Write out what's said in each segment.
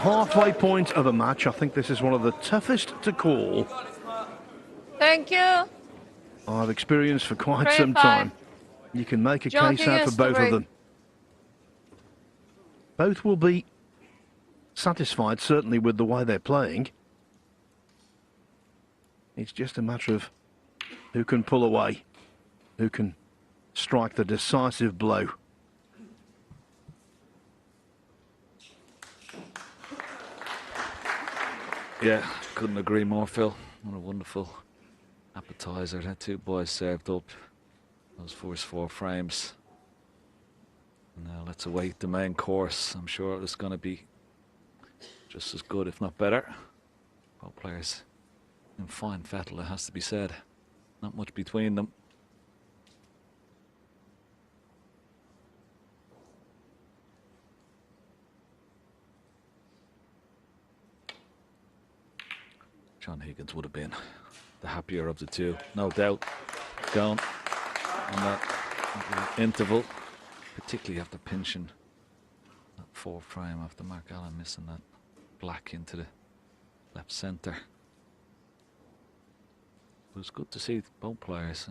halfway point of a match. I think this is one of the toughest to call Thank you. I've experienced for quite 25. some time. You can make a John case out for Higgins to both of break. them. Both will be satisfied, certainly, with the way they're playing. It's just a matter of who can pull away, who can strike the decisive blow. Yeah, couldn't agree more, Phil. What a wonderful appetizer that two boys served up. Those first 4 frames. Now let's await the main course. I'm sure it's going to be just as good, if not better. Both players in fine fettle, it has to be said. Not much between them. John Higgins would have been the happier of the two, no doubt. Going on that interval, particularly after pinching that 4 frame after Mark Allen missing that black into the left centre. It was good to see both players.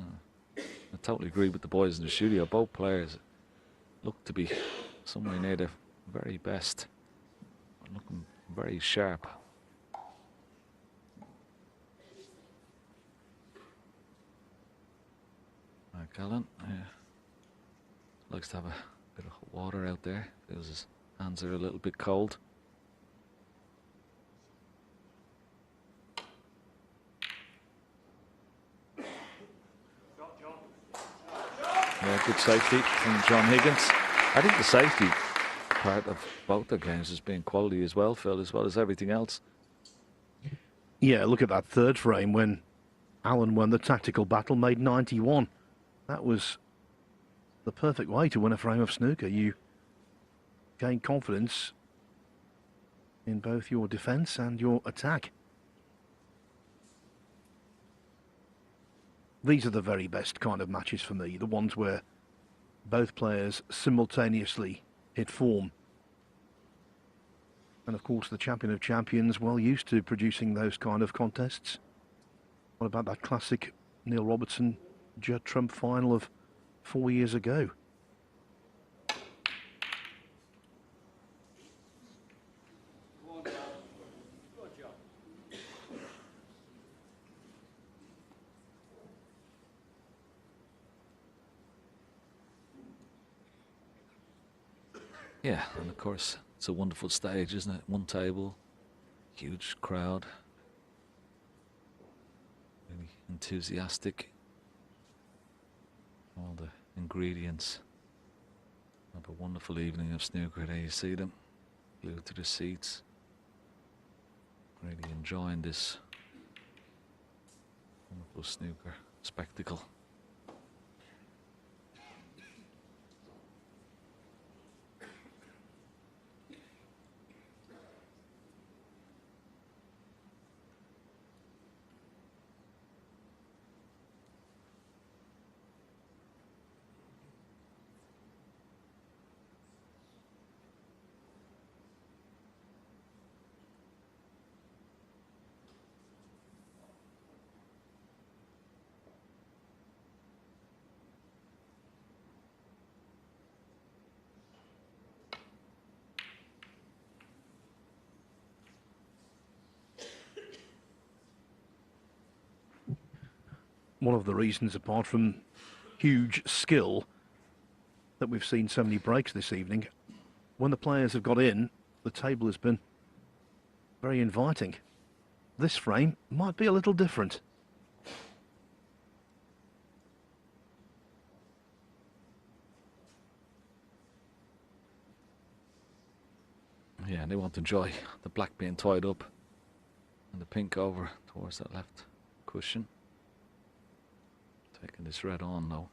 I totally agree with the boys in the studio. Both players look to be somewhere near their very best. Looking very sharp. Mark Allen, likes to have a bit of water out there. Feels his hands are a little bit cold. Yeah, good safety from John Higgins. I think the safety part of both the games has been quality as well, Phil, as well as everything else. Yeah, look at that third frame when Allen won the tactical battle, made 91. That was the perfect way to win a frame of snooker. You gain confidence in both your defence and your attack. These are the very best kind of matches for me, the ones where both players simultaneously hit form. And of course the champion of champions, well used to producing those kind of contests. What about that classic Neil Robertson Judd Trump final of 4 years ago? Yeah, and of course it's a wonderful stage, isn't it? One table, huge crowd, really enthusiastic. All the ingredients of a wonderful evening of snooker. There you see them, glued to the seats, really enjoying this wonderful snooker spectacle. One of the reasons, apart from huge skill, that we've seen so many breaks this evening, when the players have got in, the table has been very inviting. This frame might be a little different. Yeah, they want to enjoy the black being tied up and the pink over towards that left cushion. Taking this red on though.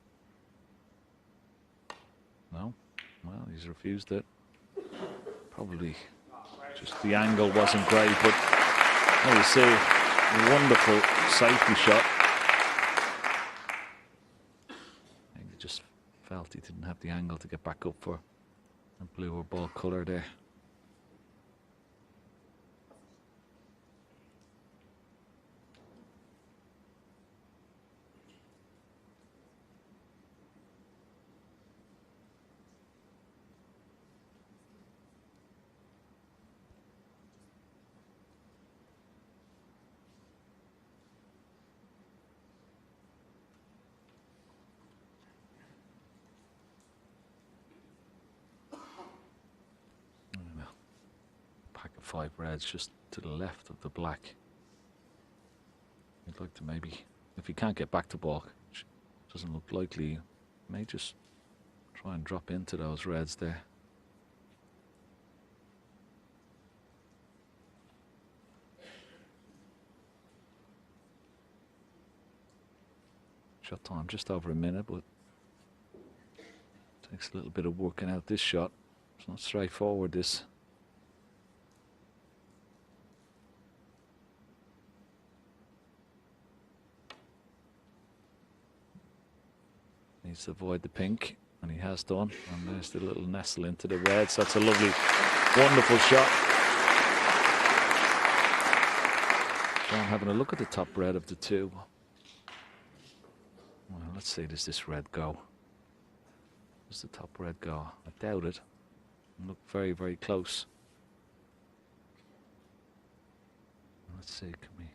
No? Well, he's refused it. Probably just the angle wasn't great, but there you see, a wonderful safety shot. I think he just felt he didn't have the angle to get back up for a blue or ball colour there. 5 reds just to the left of the black. You'd like to maybe, if he can't get back to ball, which doesn't look likely, may just try and drop into those reds there. Shot time just over a minute, but takes a little bit of working out this shot. It's not straightforward, this. Needs to avoid the pink, and he has done. And there's the little nestle into the reds. That's a lovely, wonderful shot. So I'm having a look at the top red of the two. Well, let's see, does this red go? Does the top red go? I doubt it. Look very, very close. Let's see, can we...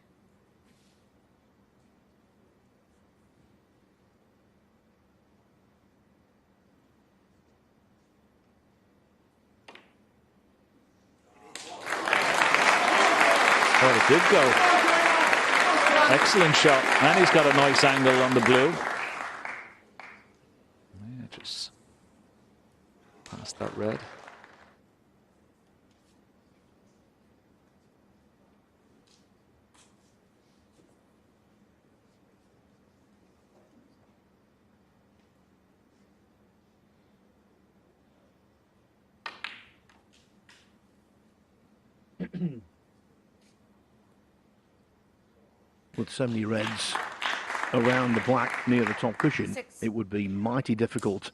Oh, it did go. Excellent shot. And he's got a nice angle on the blue. Yeah, just past that red. With so many reds around the black near the top cushion, it would be mighty difficult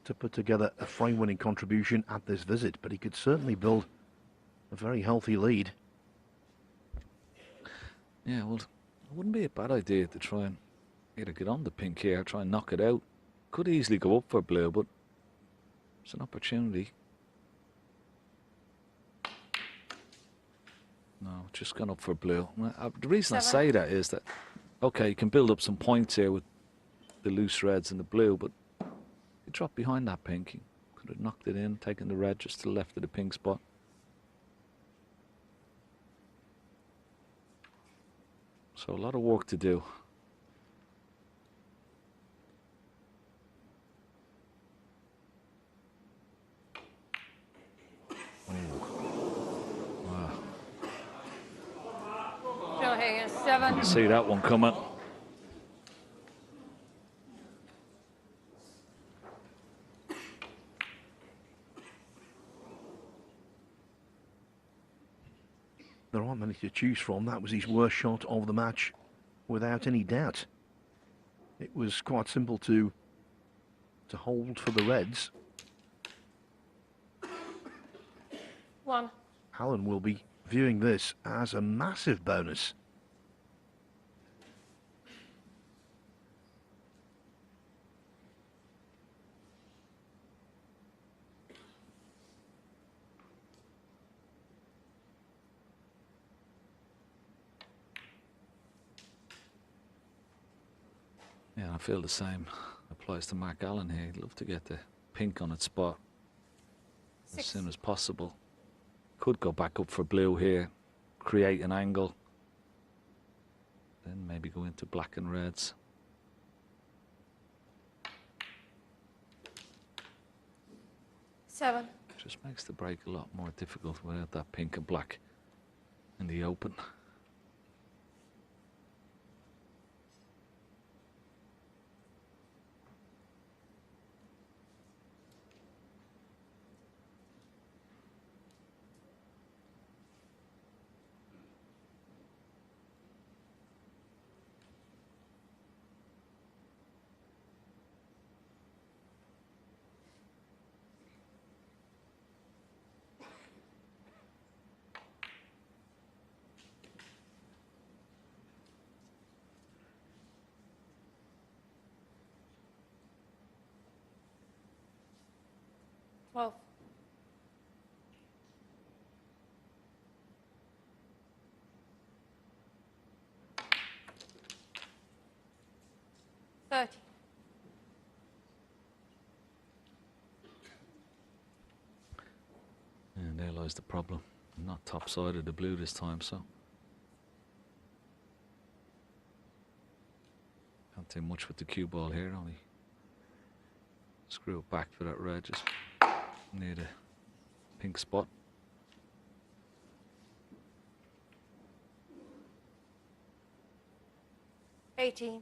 to put together a frame-winning contribution at this visit, but he could certainly build a very healthy lead. Yeah, well, it wouldn't be a bad idea to try and either get on the pink here, try and knock it out. Could easily go up for blue, but it's an opportunity. No, just gone up for blue. The reason I say that is that, okay, you can build up some points here with the loose reds and the blue, but you drop behind that pink. You could have knocked it in, taken the red just to the left of the pink spot. So a lot of work to do. Joe Higgins, 7. Didn't see that one coming. There aren't many to choose from. That was his worst shot of the match, without any doubt. It was quite simple to hold for the reds. 1. Alan will be viewing this as a massive bonus. Yeah, I feel the same applies to Mark Allen here. He'd love to get the pink on its spot as soon as possible. Could go back up for blue here, create an angle, then maybe go into black and reds. Seven. Just makes the break a lot more difficult without that pink and black in the open. Twelve. $30. And there lies the problem. Not top side of the blue this time, so can't do much with the cue ball here. Only screw it back for that red. Just need a pink spot. Eighteen.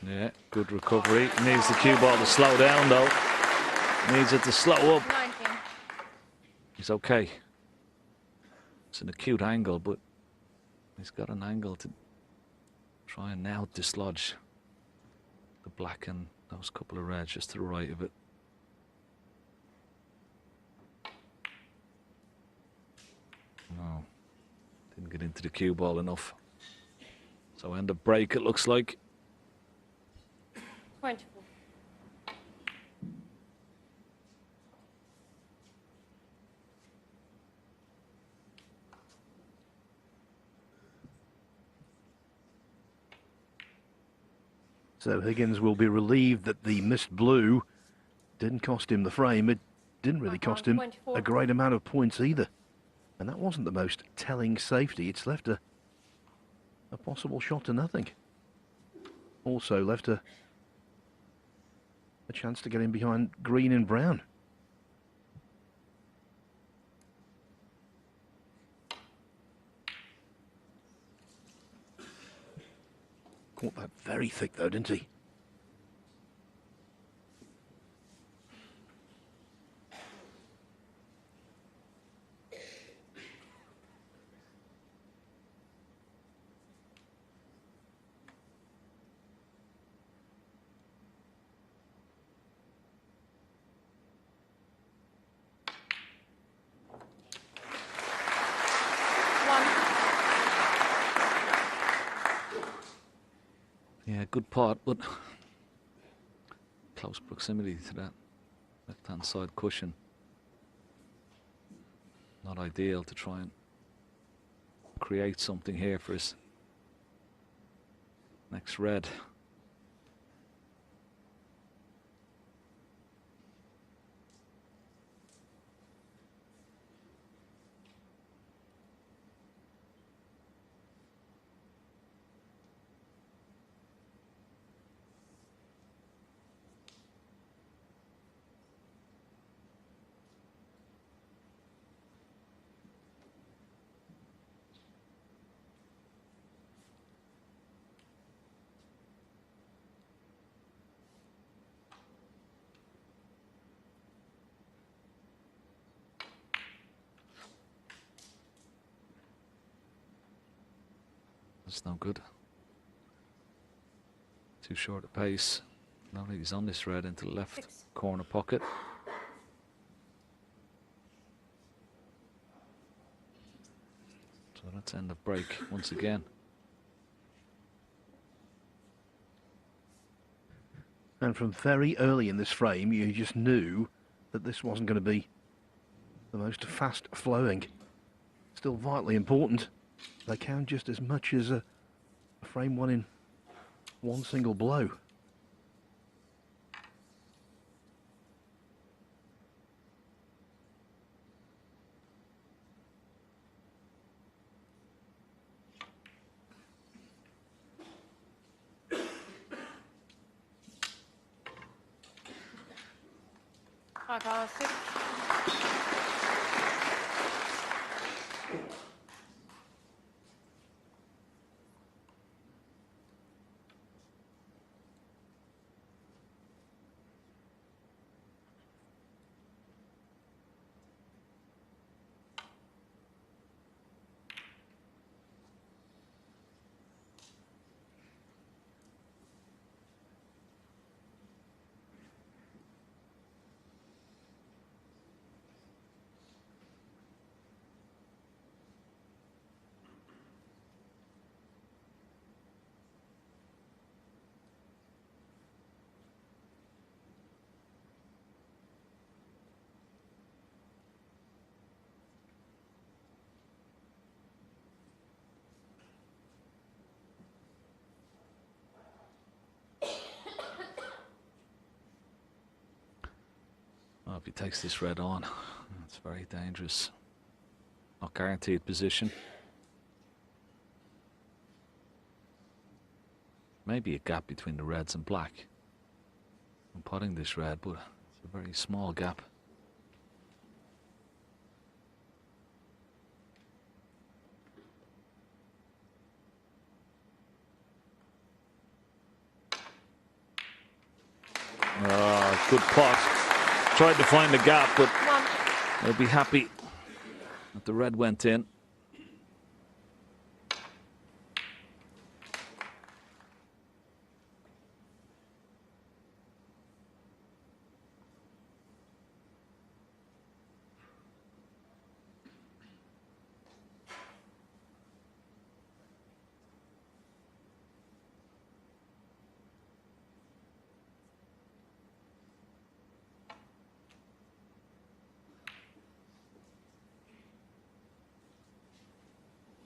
Yeah, good recovery. Needs the cue ball to slow down though. Needs it to slow up. 19. He's okay. It's an acute angle, but he's got an angle to try and now dislodge the black and those couple of reds just to the right of it. No, didn't get into the cue ball enough. So end of break it looks like. 24. So Higgins will be relieved that the missed blue didn't cost him the frame. It didn't really cost him 24. a great amount of points either. And that wasn't the most telling safety. It's left a possible shot to nothing. Also left a chance to get in behind green and brown. Caught that very thick though, didn't he? Yeah, good pot, but close proximity to that left-hand side cushion. Not ideal to try and create something here for his next red. That's no good. Too short a pace. Now he's on this red into the left 6. corner pocket. So that's end of break once again. And from very early in this frame, you just knew that this wasn't going to be the most fast flowing. Still vitally important. They count just as much as a frame won in one single blow. Five, 6. if he takes this red on, it's very dangerous. Not guaranteed position. Maybe a gap between the reds and black. I'm potting this red, but it's a very small gap. Good pot. Tried to find the gap, but they'll be happy that the red went in.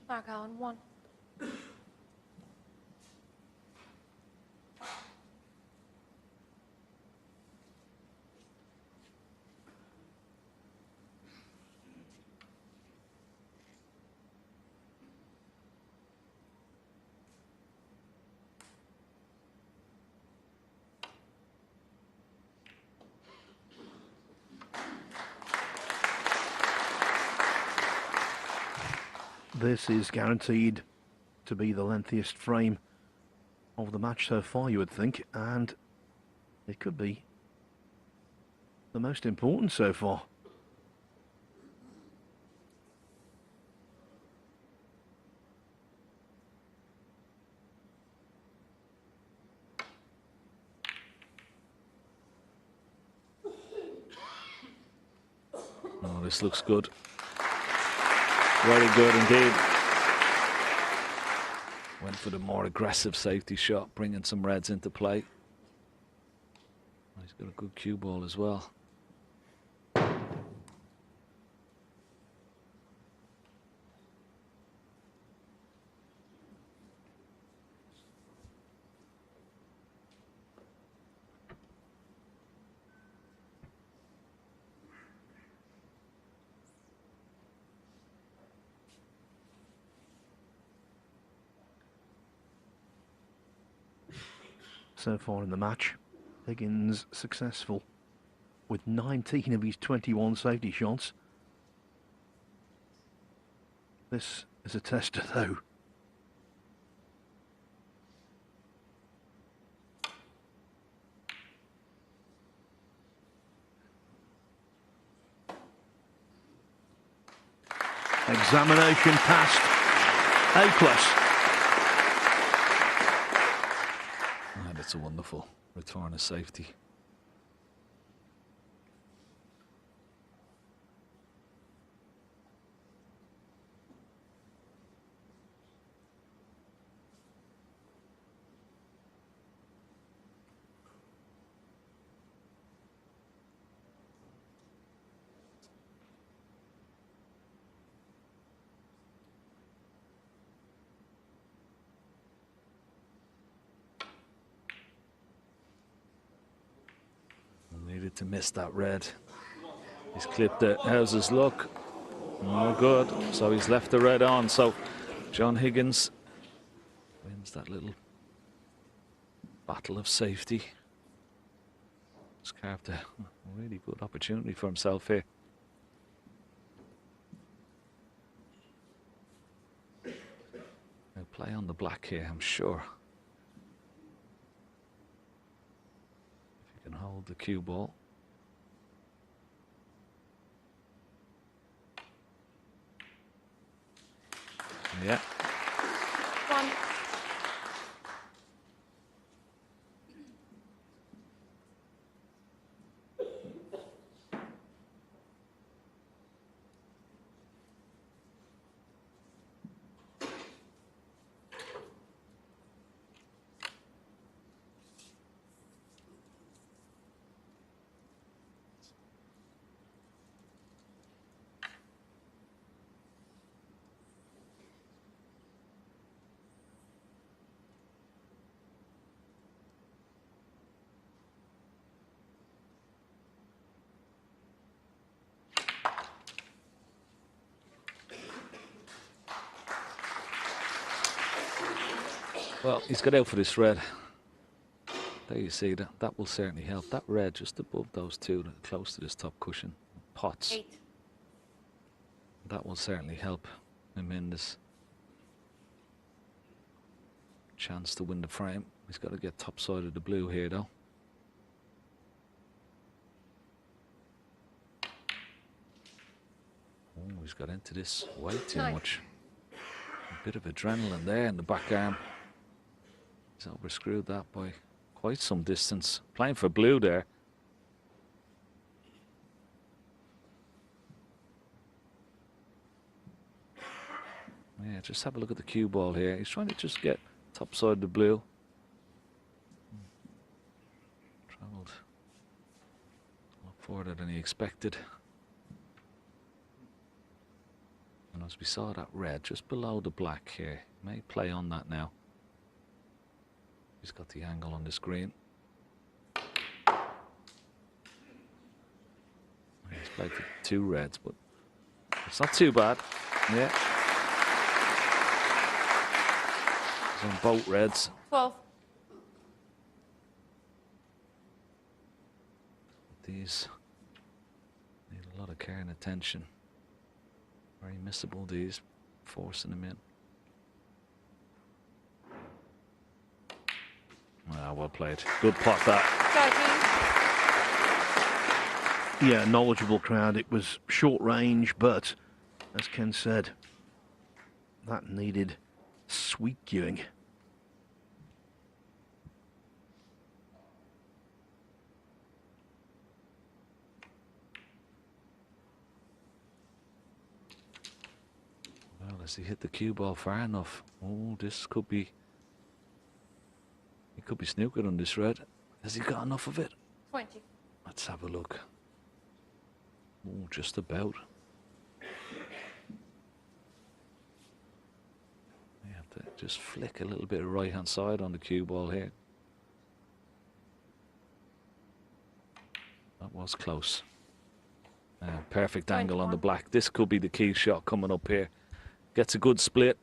Mark Allen, 1. This is guaranteed to be the lengthiest frame of the match so far, you would think, and it could be the most important so far. Oh, this looks good. Very good indeed. Went for the more aggressive safety shot, bringing some reds into play. He's got a good cue ball as well. So far in the match, Higgins successful with 19 of his 21 safety shots. This is a tester though. Examination passed. A+. And it's a wonderful return of safety. Needed to miss that red. He's clipped it. How's his luck? No good. So he's left the red on. So John Higgins wins that little battle of safety. He's carved a really good opportunity for himself here. He'll play on the black here, I'm sure. Can hold the cue ball. Yeah. 1. Well, he's got out for this red. There you see that. That will certainly help. That red just above those two, close to this top cushion. Pots. 8. That will certainly help him in this chance to win the frame. He's got to get top side of the blue here, though. Oh, he's got into this way too 9. much. A bit of adrenaline there in the back arm. He's overscrewed that by quite some distance. Playing for blue there. Yeah, just have a look at the cue ball here. He's trying to just get top side of the blue. Travelled a lot further than he expected. And as we saw that red just below the black here, may play on that now. He's got the angle on the screen. He's played for 2 reds, but it's not too bad. Yeah. He's on both reds. 12. These need a lot of care and attention. Very missable, these, forcing them in. Ah, well played. Good pot that. 13. Yeah, knowledgeable crowd. It was short range, but as Ken said, that needed sweet cueing. Well, as he hit the cue ball far enough. Oh, this could be... He could be snookered on this red. Has he got enough of it? 20. Let's have a look. Oh, just about. You have to just flick a little bit of right hand side on the cue ball here. That was close. Perfect angle on the 21. black. This could be the key shot coming up here. Gets a good split.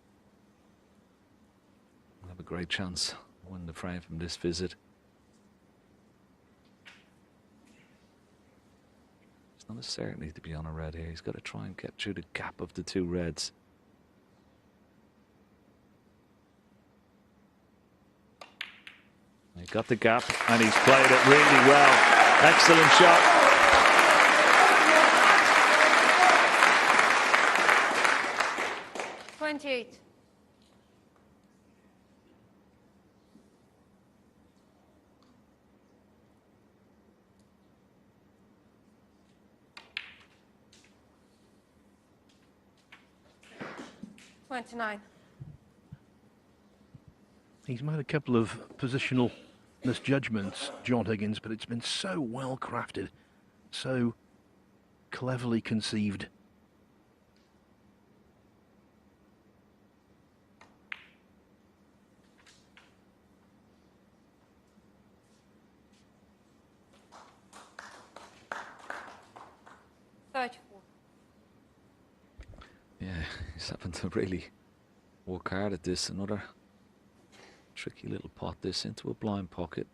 We'll have a great chance to win the frame from this visit. It's not a certainty to be on a red here. He's got to try and get through the gap of the 2 reds. He got the gap and he's played it really well. Excellent shot. Twenty-eight. $29. He's made a couple of positional misjudgments, John Higgins, but it's been so well crafted, so cleverly conceived. $34. Yeah, he's having to really work hard at this. Another tricky little pot, this into a blind pocket.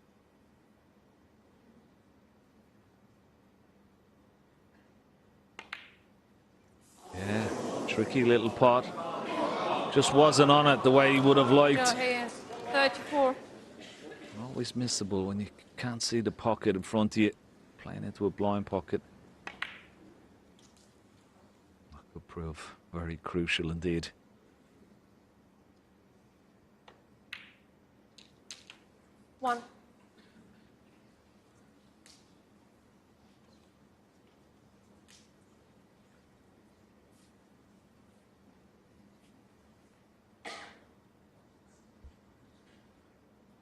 Yeah, tricky little pot. Just wasn't on it the way he would have liked. Joe Higgins. 34. Always missable when you can't see the pocket in front of you. Playing into a blind pocket. That could prove very crucial indeed. One.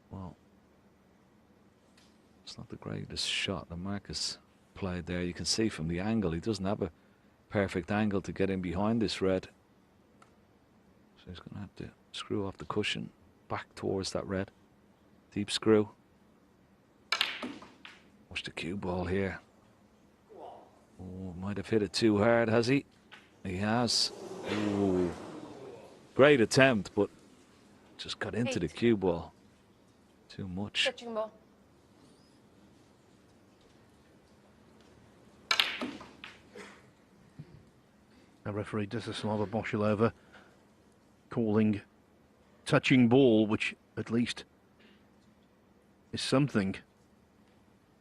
Well, it's not the greatest shot that Marcus played there. You can see from the angle, he doesn't have a perfect angle to get in behind this red. So he's going to have to screw off the cushion back towards that red. Deep screw. Watch the cue ball here. Oh, might have hit it too hard, has he? He has. Ooh. Great attempt, but just got into the 8. cue ball. Too much. Touching ball. Our referee Desislava Boshilova calling touching ball, which at least is something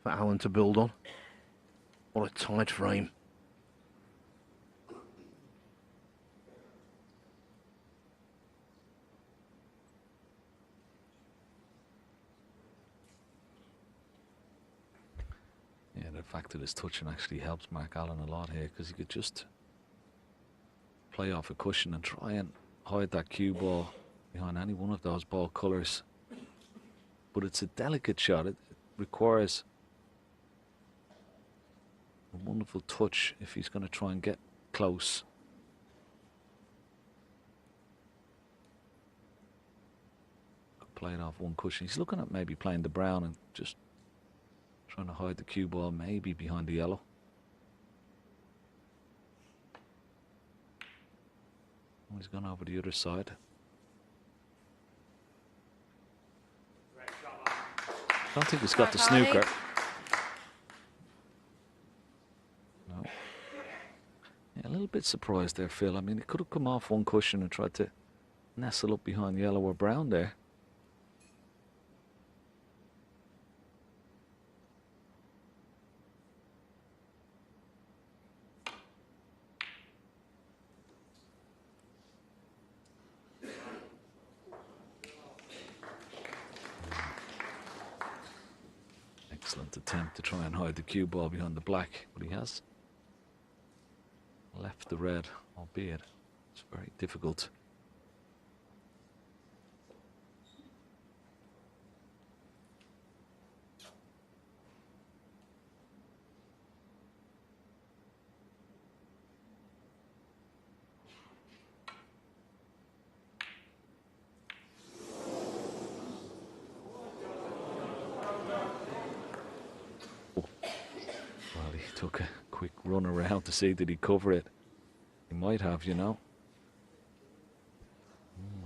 for Alan to build on. What a tight frame. Yeah, the fact that his touching actually helps Mark Allen a lot here, because he could just play off a cushion and try and hide that cue ball behind any one of those ball colours. But it's a delicate shot. It requires a wonderful touch if he's going to try and get close. Play it off one cushion. He's looking at maybe playing the brown and just trying to hide the cue ball maybe behind the yellow. Oh, he's gone over the other side. I don't think he's got the snooker. No. Yeah, a little bit surprised there, Phil. I mean, it could have come off one cushion and tried to nestle up behind yellow or brown there. Excellent attempt to try and hide the cue ball behind the black, but he has left the red, albeit it's very difficult. Took a quick run around to see did he cover it. He might have, you know.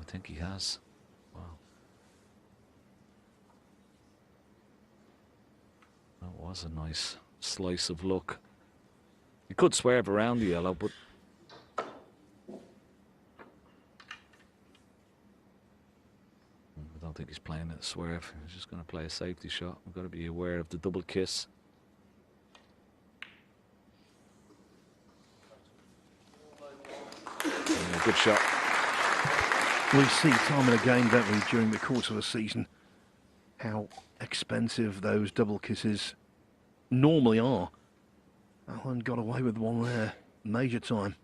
I think he has. Wow. That was a nice slice of luck. He could swerve around the yellow, but I don't think he's playing a swerve. He's just going to play a safety shot. We've got to be aware of the double kiss. Good shot. We see time and again, don't we, during the course of a season, how expensive those double kisses normally are. Alan got away with one there, major time.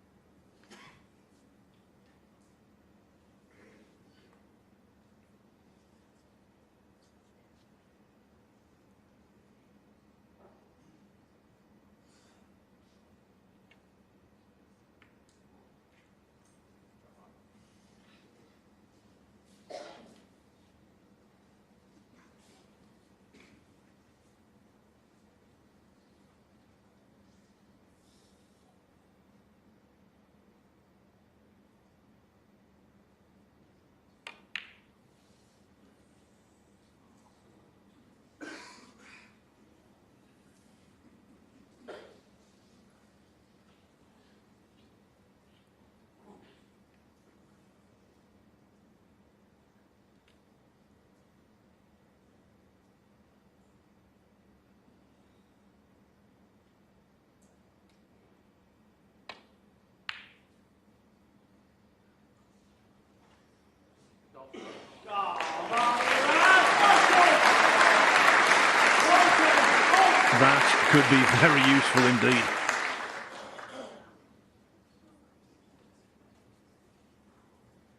That could be very useful indeed.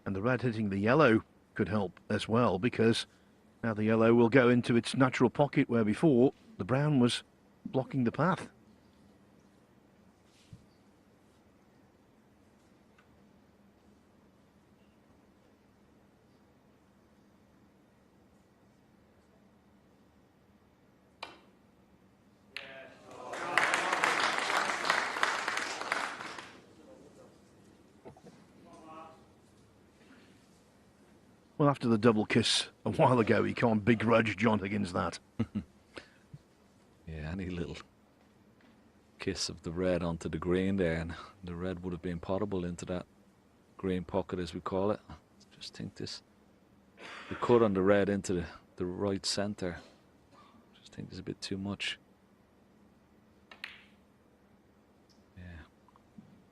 And the red hitting the yellow could help as well, because now the yellow will go into its natural pocket where before the brown was blocking the path. Well, after the double kiss a while ago, he can't begrudge John Higgins that. Yeah, any little kiss of the red onto the green there, and the red would have been potable into that green pocket, as we call it. Just think the cut on the red into the right centre. Just think there's a bit too much. Yeah,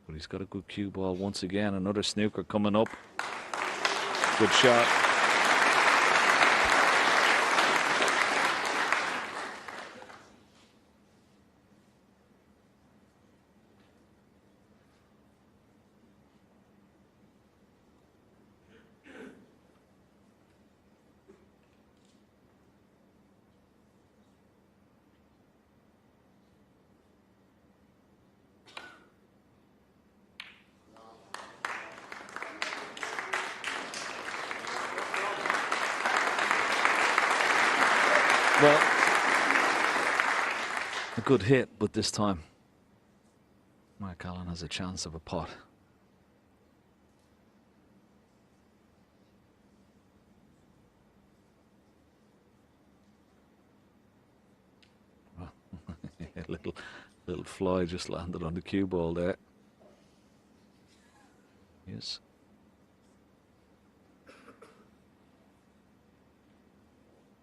but he's got a good cue ball once again. Another snooker coming up. Good shot. Well, a good hit, but this time Mark Allen has a chance of a pot. Well, a little fly just landed on the cue ball there. Yes.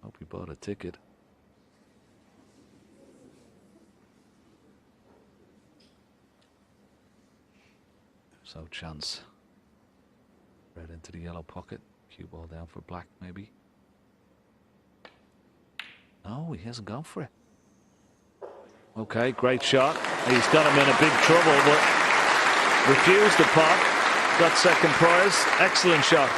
Hope he bought a ticket. So chance. Red into the yellow pocket. Cue ball down for black, maybe. No, he hasn't gone for it. Okay, great shot. He's got him in a big trouble, but refused the pot. Got second prize. Excellent shot.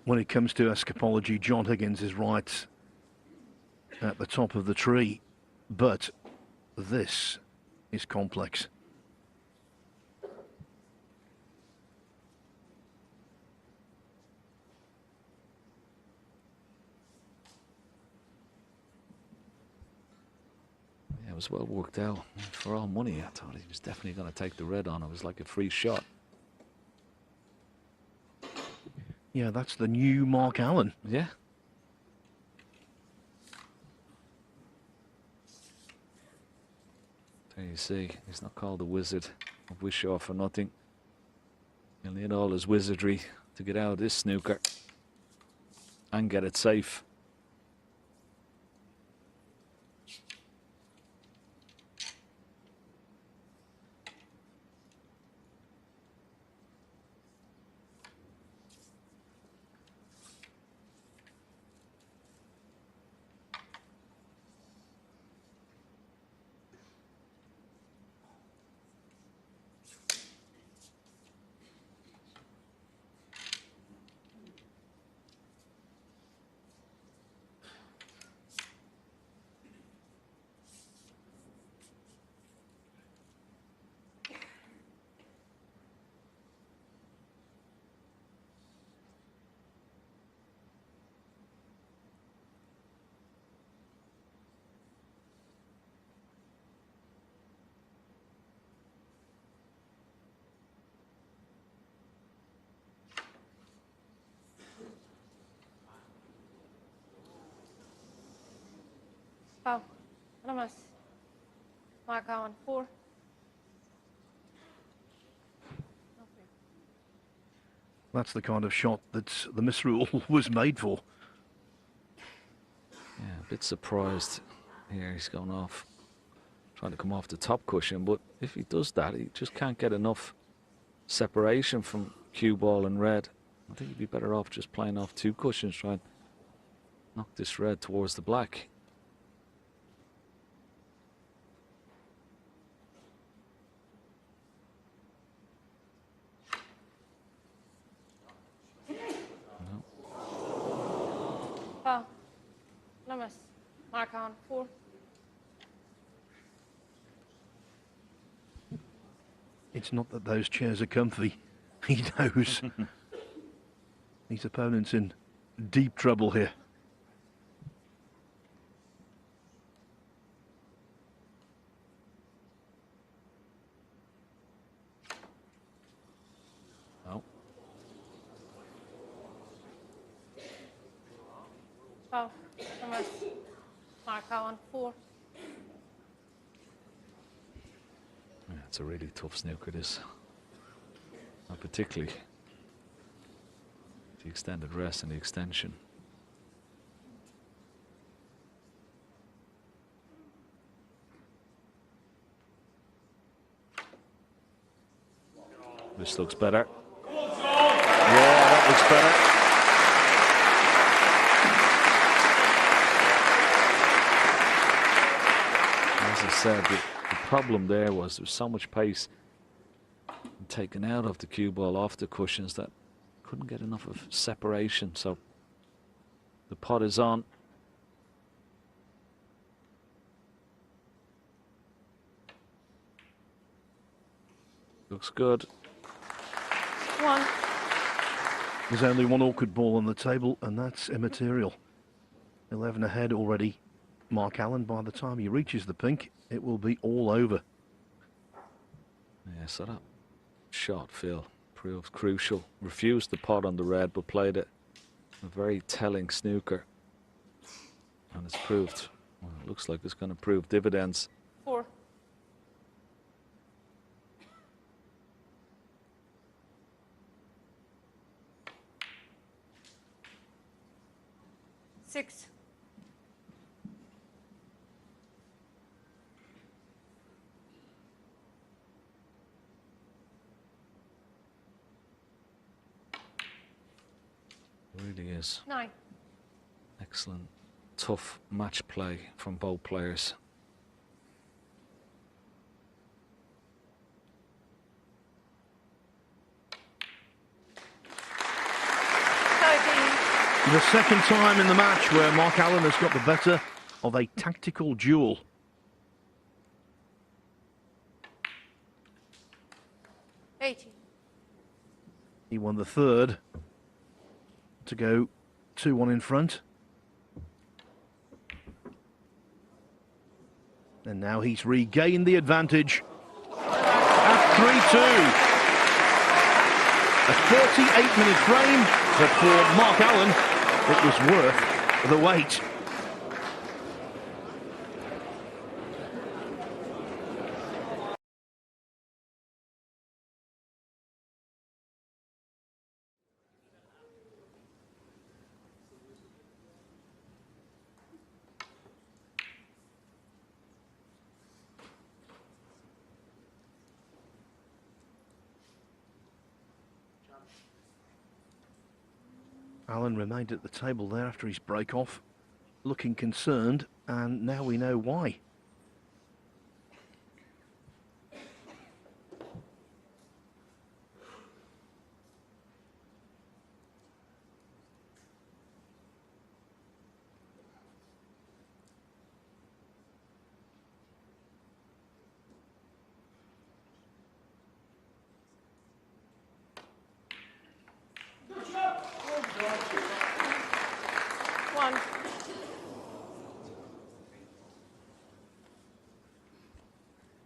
When it comes to escapology, John Higgins is right at the top of the tree, but this is complex. Yeah, it was well worked out. For all money, I thought he was definitely going to take the red on. It was like a free shot. Yeah, that's the new Mark Allen. Yeah. There you see, he's not called the Wizard of Wishaw for nothing. He'll need all his wizardry to get out of this snooker and get it safe. Oh, Thomas. Mark Allen, 4. That's the kind of shot that the misrule was made for. Yeah, a bit surprised here. He's gone off, trying to come off the top cushion, but if he does that, he just can't get enough separation from cue ball and red. I think he'd be better off just playing off 2 cushions, trying to knock this red towards the black. Oh, Thomas. Mark Allen, 4. It's not that those chairs are comfy. He knows his opponent's in deep trouble here. Oh, Foul. No miss. Mark Allen, 4. Yeah, it's a really tough snooker, this. And particularly the extended rest and the extension. This looks better. Yeah, that looks better. As I said, the problem there was so much pace taken out of the cue ball off the cushions that couldn't get enough of separation. So the pot is on. Looks good. 1. There's only one awkward ball on the table, and that's immaterial. 11 ahead already. Mark Allen, by the time he reaches the pink, it will be all over. Yeah, so that shot, Phil, proved crucial. Refused the pot on the red, but played it. A very telling snooker. And it's proved, well, it looks like it's going to prove dividends. 4. 6. It really is 9. excellent, tough match play from both players. The second time in the match where Mark Allen has got the better of a tactical duel. He won the third to go 2-1 in front. And now he's regained the advantage at 3-2. A 38-minute frame, but for Mark Allen, it was worth the wait. Allen remained at the table there after his break-off, looking concerned, and now we know why.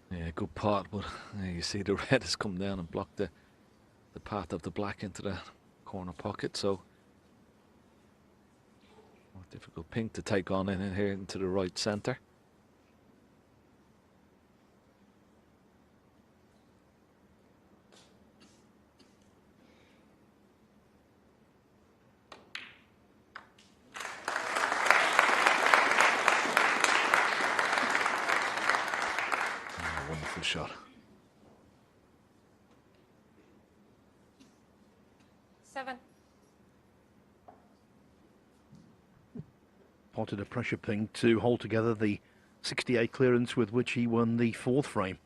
Yeah, good pot, but you see the red has come down and blocked the path of the black into the corner pocket, so more difficult pink to take on in here into the right centre. Wonderful shot. 7. Potted a pressure ping to hold together the 68 clearance with which he won the fourth frame.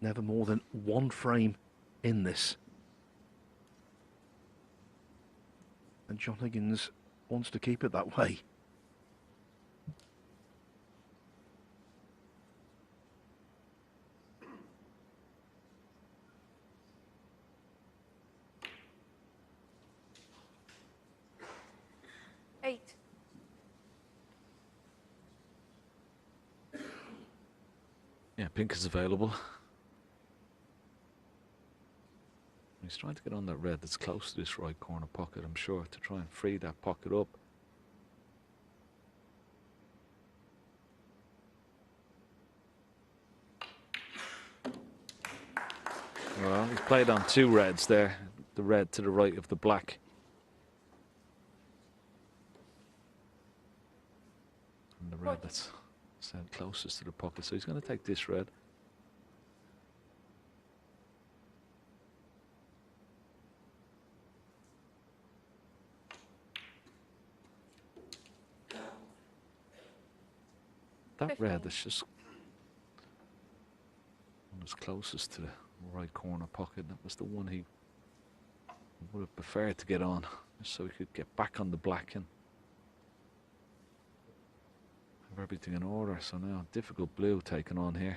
Never more than one frame in this. And John Higgins wants to keep it that way. Yeah, pink is available. He's trying to get on that red that's close to this right corner pocket, I'm sure, to try and free that pocket up. Well, he's played on two reds there. The red to the right of the black. And the red that's closest to the pocket. So he's going to take this red. That red is just one that's closest to the right corner pocket. That was the one he would have preferred to get on, just so he could get back on the black and have everything in order. So now difficult blue taken on here.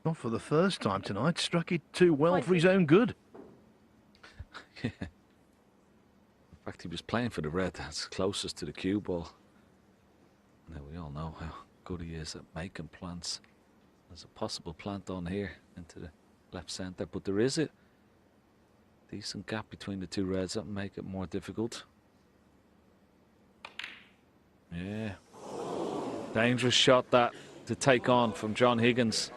Not for the first time tonight. Struck it too well for his own good. Yeah. In fact, he was playing for the red that's closest to the cue ball. Now we all know how good he is at making plants. There's a possible plant on here into the left centre, but there is a decent gap between the two reds. That will make it more difficult. Yeah. Dangerous shot that to take on from John Higgins.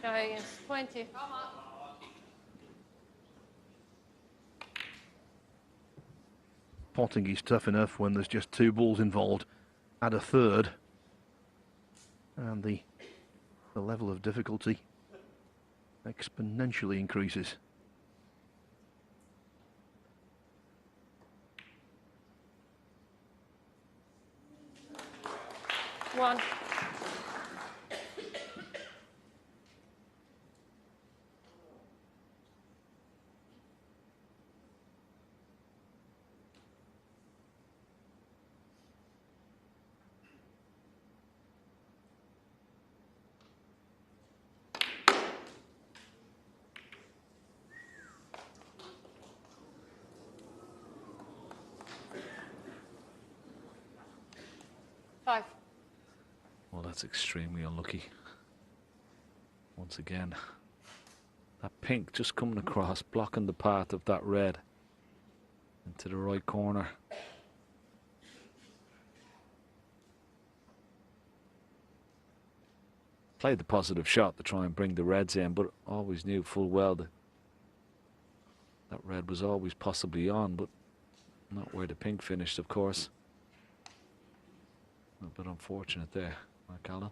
Higgins, 20. Potting is tough enough when there's just two balls involved. Add a third, and the level of difficulty exponentially increases. One. Five. Well, that's extremely unlucky. Once again, that pink just coming across, blocking the path of that red into the right corner. Played the positive shot to try and bring the reds in, but always knew full well that that red was always possibly on, but not where the pink finished, of course. A bit unfortunate there, Mark Allen.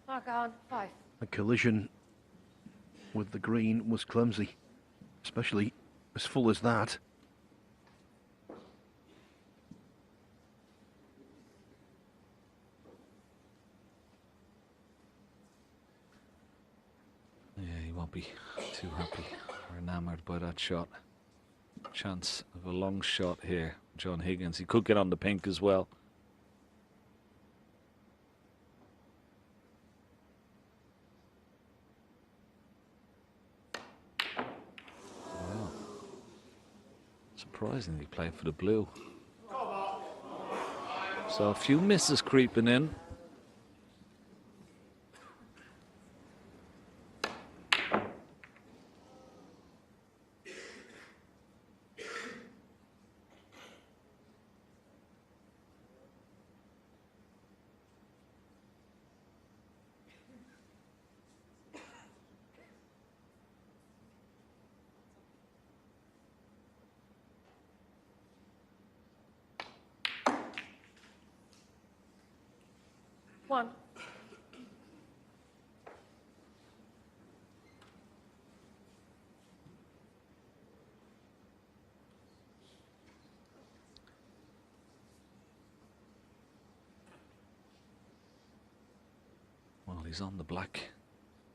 Mark on, 5. The collision with the green was clumsy, especially as full as that. Yeah, he won't be too happy or enamoured by that shot. Chance of a long shot here, John Higgins. He could get on the pink as well. Wow. Surprisingly played for the blue. So a few misses creeping in. 1. Well, he's on the black.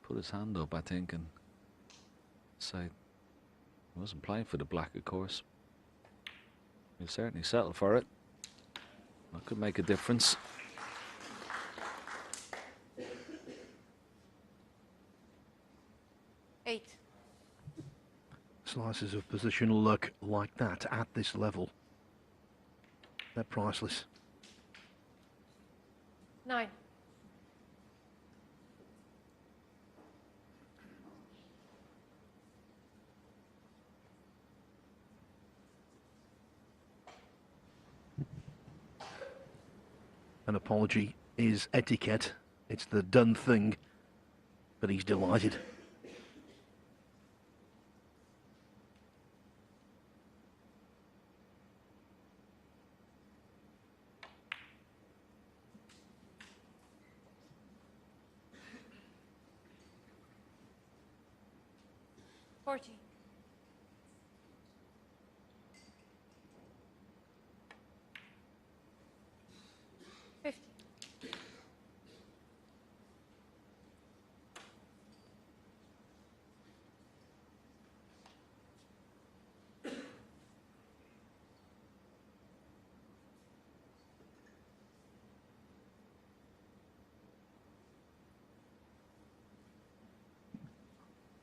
Put his hand up, I think, and say he wasn't playing for the black, of course. He'll certainly settle for it. That could make a difference. Eight. Slices of positional luck like that at this level, they're priceless. 9. An apology is etiquette. It's the done thing, but he's delighted. Forty. 50.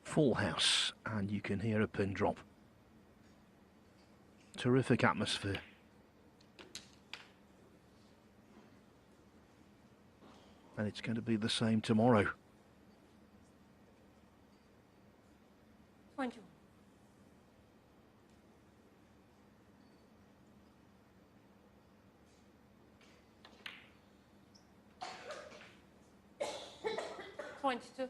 'Full house', and you can hear a pin drop. Terrific atmosphere. And it's going to be the same tomorrow. 21. 22.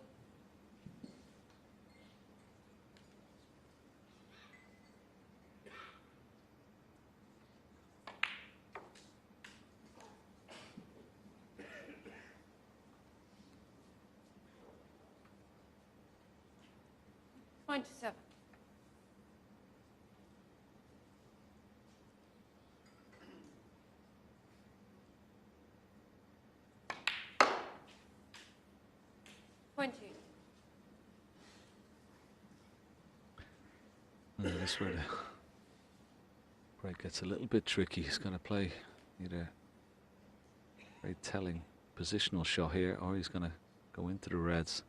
27. 20. That's where the break gets a little bit tricky. He's going to play either a very telling positional shot here, or he's going to go into the reds.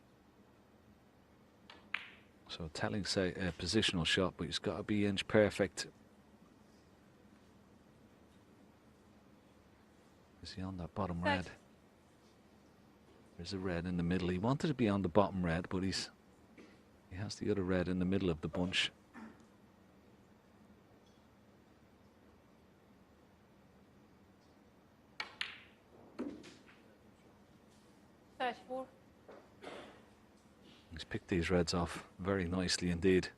So telling, say, a positional shot, but he's got to be inch perfect. Is he on that bottom red? There's a red in the middle. He wanted to be on the bottom red, but he has the other red in the middle of the bunch. He's picked these reds off very nicely indeed.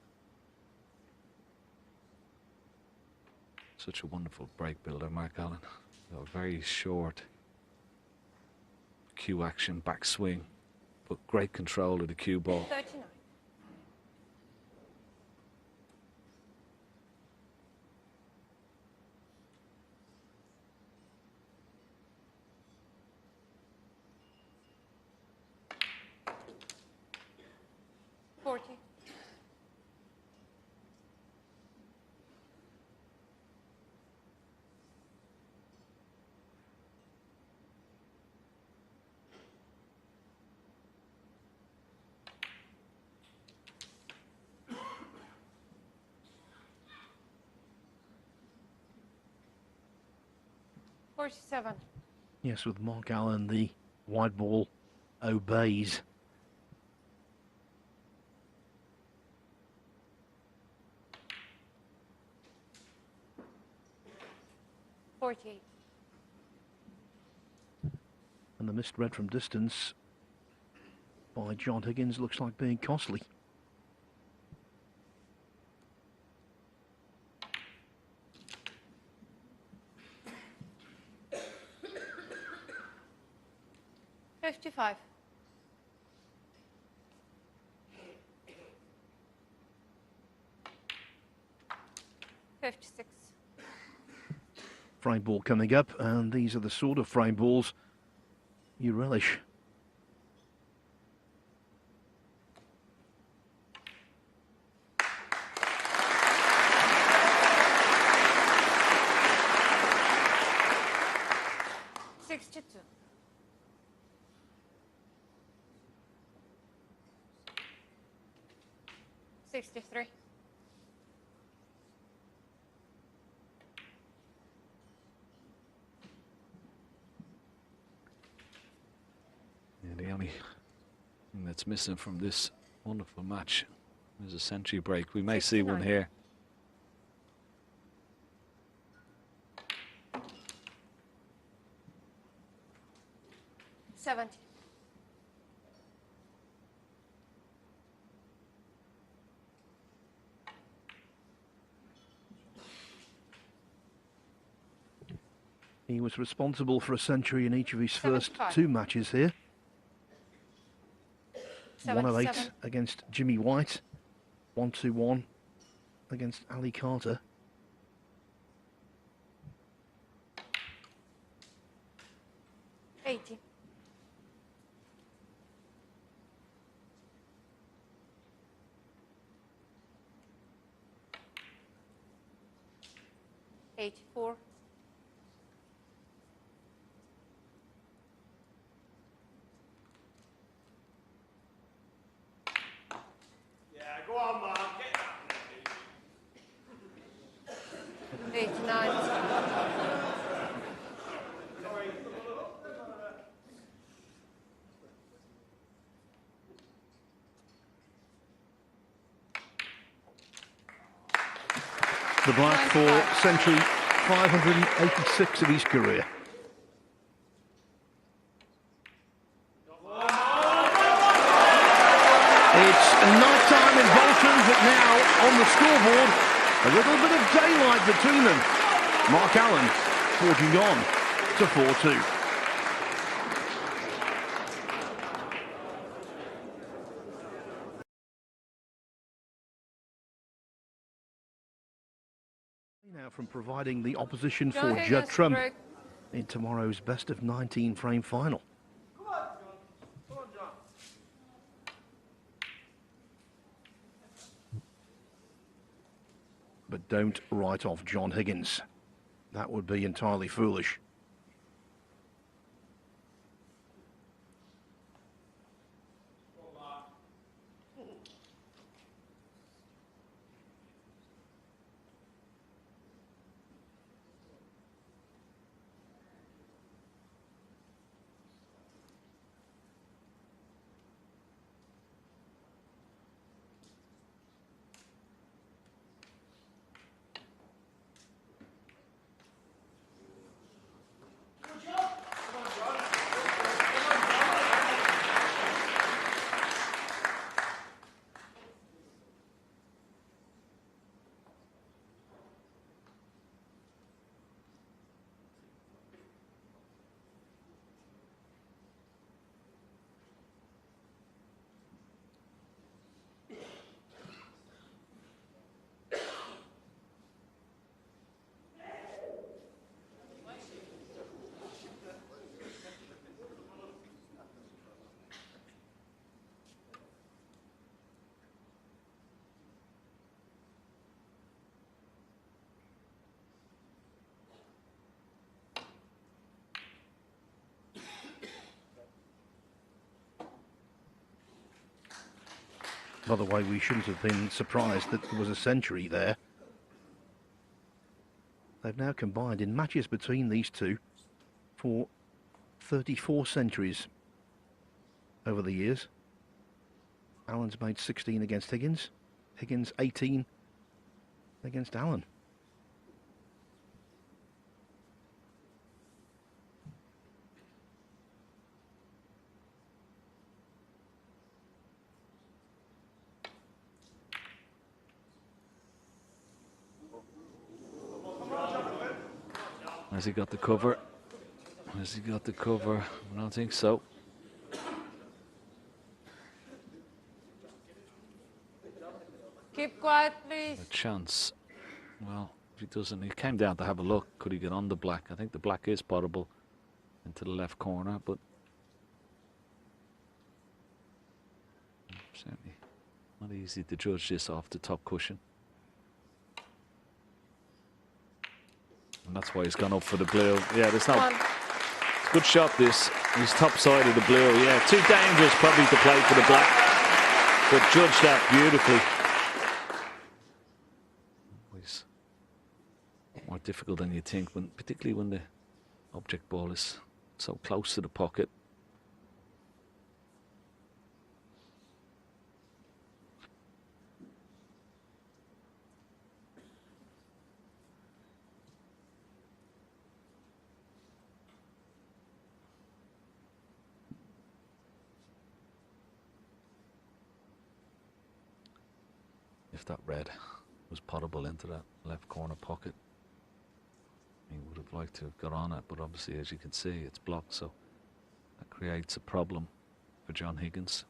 Such a wonderful break builder, Mark Allen. A very short cue action, backswing, but great control of the cue ball. 39. 40. 47. Yes, with Mark Allen, the wide ball obeys. And the missed red from distance by John Higgins looks like being costly. 55. 56. Frame ball coming up, and these are the sort of frame balls you relish. $63. Yeah, the only thing that's missing from this wonderful match is a century break. We may see one 69. here. $70. He was responsible for a century in each of his first 75. 2 matches here. 108 77. against Jimmy White, 1-2-1 against Ali Carter. $80. $84. Yeah, go on, Mom. Get 89. The black for century 586 of his career. It's night-time in Bolton, but now on the scoreboard, a little bit of daylight between them. Mark Allen forging on to 4-2. Now from providing the opposition for John Judd Higgins Trump break. in tomorrow's best of 19 frame final. Come on, John. Come on, John. But don't write off John Higgins. That would be entirely foolish. By the way, we shouldn't have been surprised that there was a century there. They've now combined in matches between these two for 34 centuries over the years. Allen's made 16 against Higgins. Higgins 18 against Allen. Has he got the cover? Has he got the cover? I don't think so. Keep quiet, please. A chance. Well, if he doesn't, he came down to have a look. Could he get on the black? I think the black is potable into the left corner, but certainly not easy to judge this off the top cushion. And that's why he's gone up for the blue. Yeah, there's no... One. Good shot, this. He's top side of the blue. Yeah, too dangerous probably to play for the black. But judge that beautifully. Always more difficult than you think, particularly when the object ball is so close to the pocket. If that red was potable into that left corner pocket, he would have liked to have got on it, but obviously, as you can see, it's blocked, so that creates a problem for John Higgins.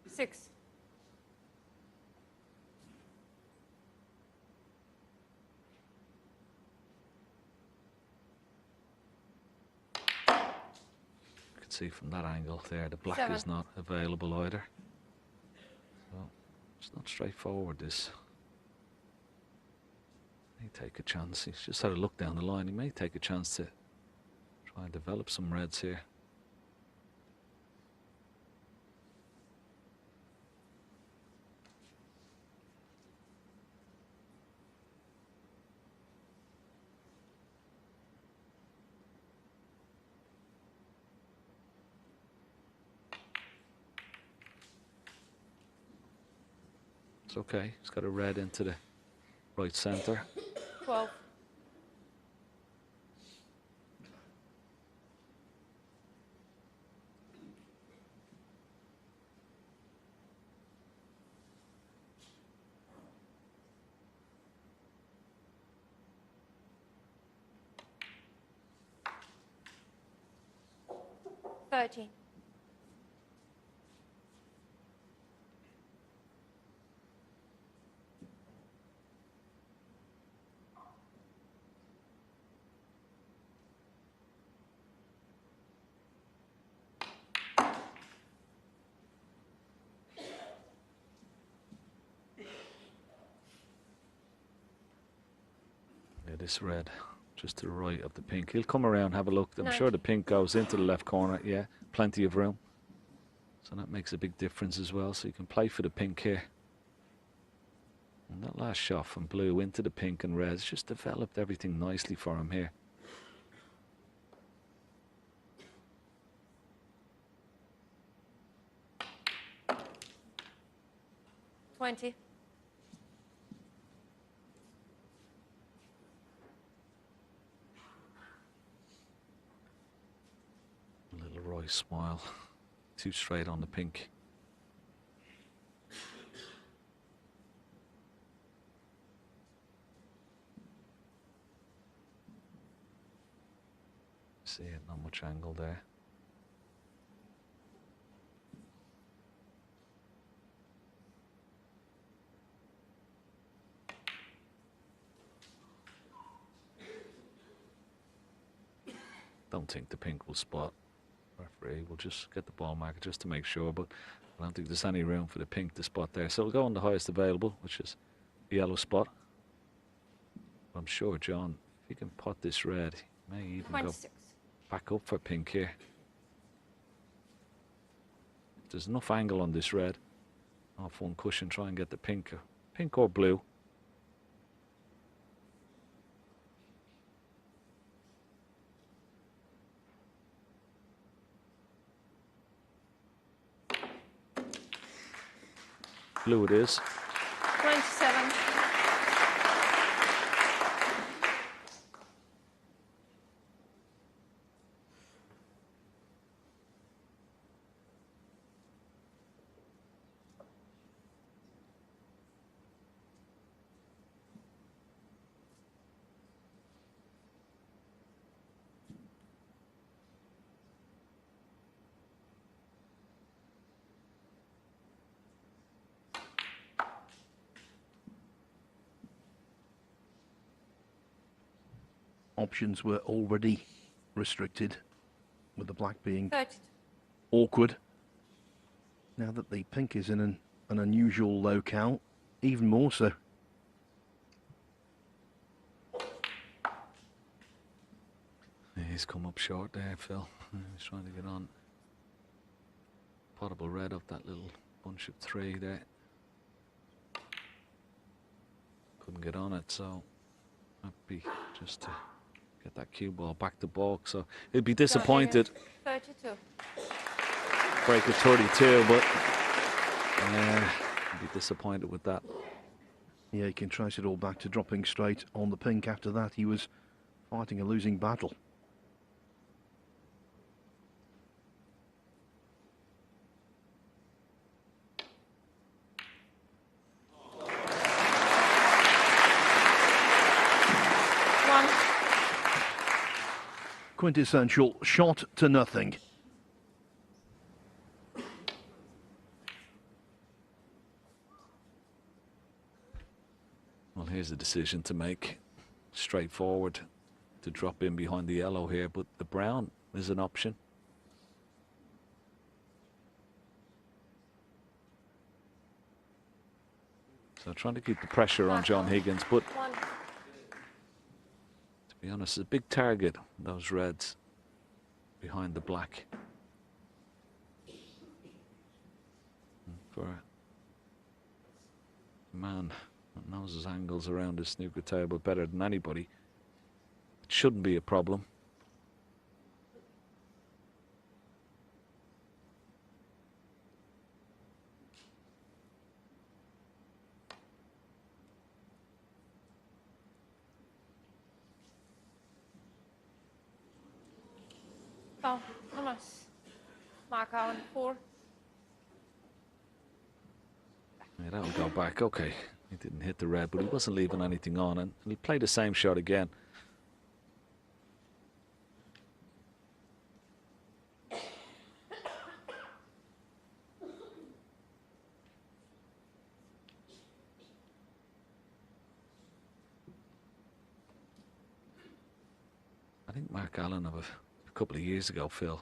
Six. See from that angle there, the black Seven. is not available either. So it's not straightforward, this. He may take a chance. He's just had a look down the line. He may take a chance to try and develop some reds here. It's okay. He's got a red into the right center. 12. $13. Yeah, this red just to the right of the pink. He'll come around, have a look. I'm Nine. sure the pink goes into the left corner. Yeah, plenty of room. So that makes a big difference as well. So you can play for the pink here. And that last shot from blue into the pink and red has just developed everything nicely for him here. $20. A little Roy smile. Too straight on the pink. See it, not much angle there. Don't think the pink will spot. Referee will just get the ball marker just to make sure, but I don't think there's any room for the pink to spot there. So we'll go on the highest available, which is the yellow spot. But I'm sure John, if he can pot this red, he may even go 26. back up for pink here. If there's enough angle on this red, off one cushion, try and get the pink or blue. Blue it is. 27. options were already restricted, with the black being 32. awkward. Now that the pink is in an unusual locale, even more so. He's come up short there, Phil. He's trying to get on. Potable red off that little bunch of 3 there. Couldn't get on it, so happy just to get that cue ball back to balk. So he'd be disappointed. 32. Break of 32, but he'd be disappointed with that. Yeah, you can trace it all back to dropping straight on the pink. After that, he was fighting a losing battle. Quintessential shot to nothing. Well, here's a decision to make. Straightforward to drop in behind the yellow here, but the brown is an option. So trying to keep the pressure on John Higgins, but to be honest, it's a big target, those reds behind the black. For a man that knows his angles around his snooker table better than anybody, it shouldn't be a problem. Oh, Thomas. Mark on 4. Yeah, that'll go back. Okay, he didn't hit the red, but he wasn't leaving anything on, and he'll play the same shot again. I think Mark Allen of a couple of years ago, Phil,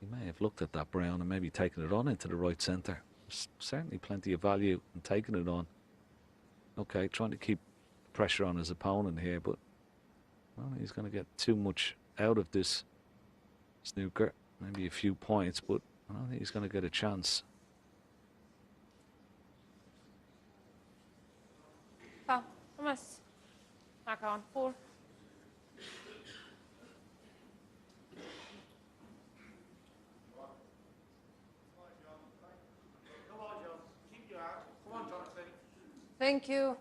he may have looked at that brown and maybe taken it on into the right centre. There's certainly plenty of value in taking it on. Okay, trying to keep pressure on his opponent here, but I don't think he's going to get too much out of this snooker. Maybe a few points, but I don't think he's going to get a chance. Oh, Thomas. Mark on 4. Come on, John. Keep your out. Come on, Jonathan. Thank you.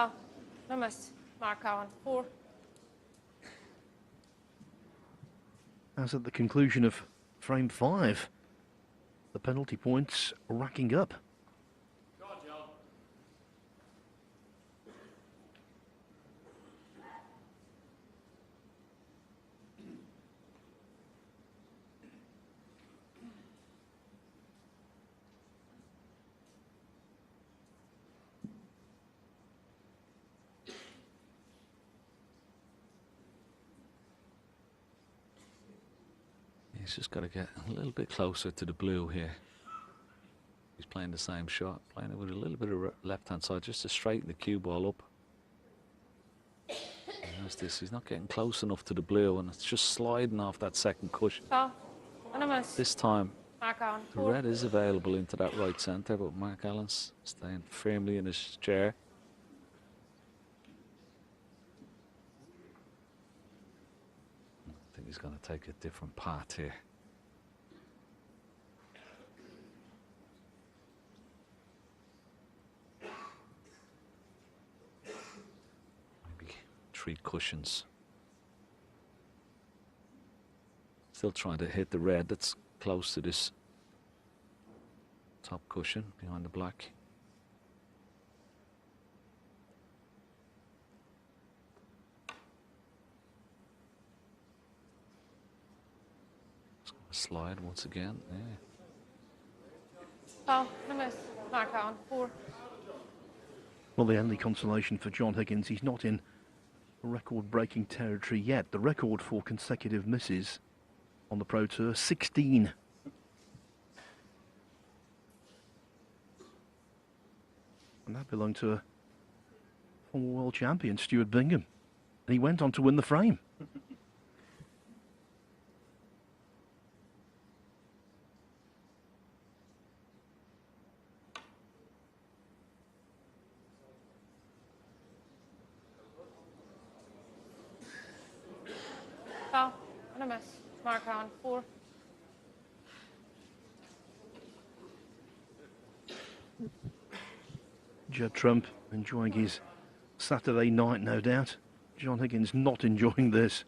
Oh, Thomas. Mark on 4. As at the conclusion of frame 5, the penalty points racking up. Go on, John. He's just got to get a little bit closer to the blue here. He's playing the same shot, playing it with a little bit of left-hand side just to straighten the cue ball up. There's this, he's not getting close enough to the blue, and it's just sliding off that second cushion. Oh, Thomas. This time, Mark on the 4. red is available into that right centre, but Mark Allen's staying firmly in his chair. I think he's going to take a different path here. Maybe 3 cushions. Still trying to hit the red that's close to this top cushion behind the black. It's gonna slide once again. Yeah. Oh, no miss. Mark on. 4. Well, the only consolation for John Higgins, he's not in record-breaking territory yet. The record for consecutive misses on the Pro Tour, 16. And that belonged to a former world champion, Stuart Bingham. And he went on to win the frame. Oh, no miss. Mark on. 4. Judd Trump enjoying his Saturday night, no doubt. John Higgins not enjoying this.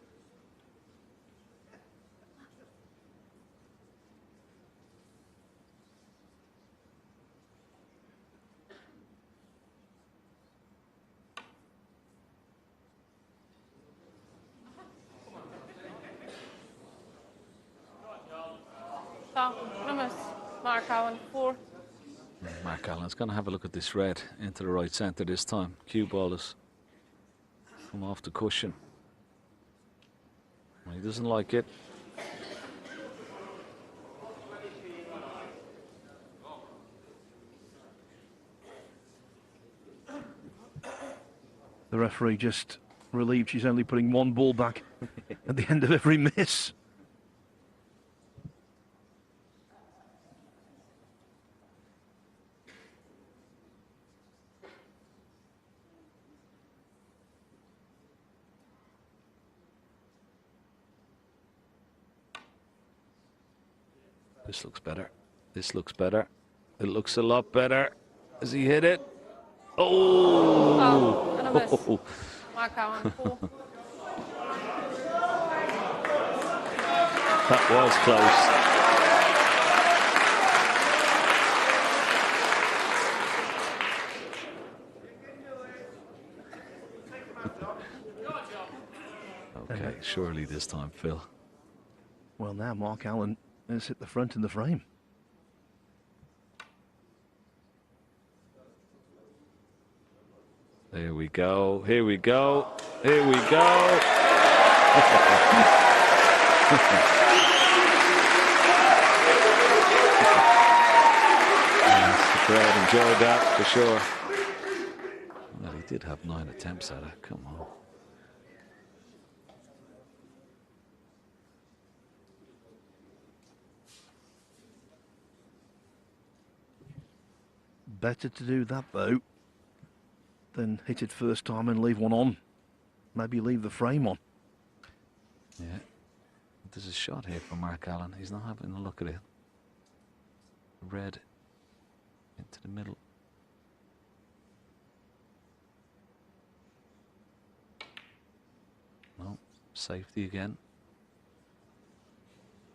Oh, no miss. Mark on. 4. Mark Allen's going to have a look at this red into the right centre this time. Cue ball has come off the cushion. Well, he doesn't like it. The referee just relieved she's only putting one ball back at the end of every miss. This looks better. This looks better. It looks a lot better. Has he hit it? Oh! Oh, and a miss. Mark on. 4. That was close. Okay, surely this time, Phil. Well, now Mark Allen has hit the front in the frame. There we go. Here we go. Here we go. The crowd enjoyed that for sure. Well, he did have 9 attempts at it. Come on. Better to do that, though, than hit it first time and leave one on. Maybe leave the frame on. Yeah. There's a shot here for Mark Allen. He's not having a look at it. Red into the middle. No. Safety again.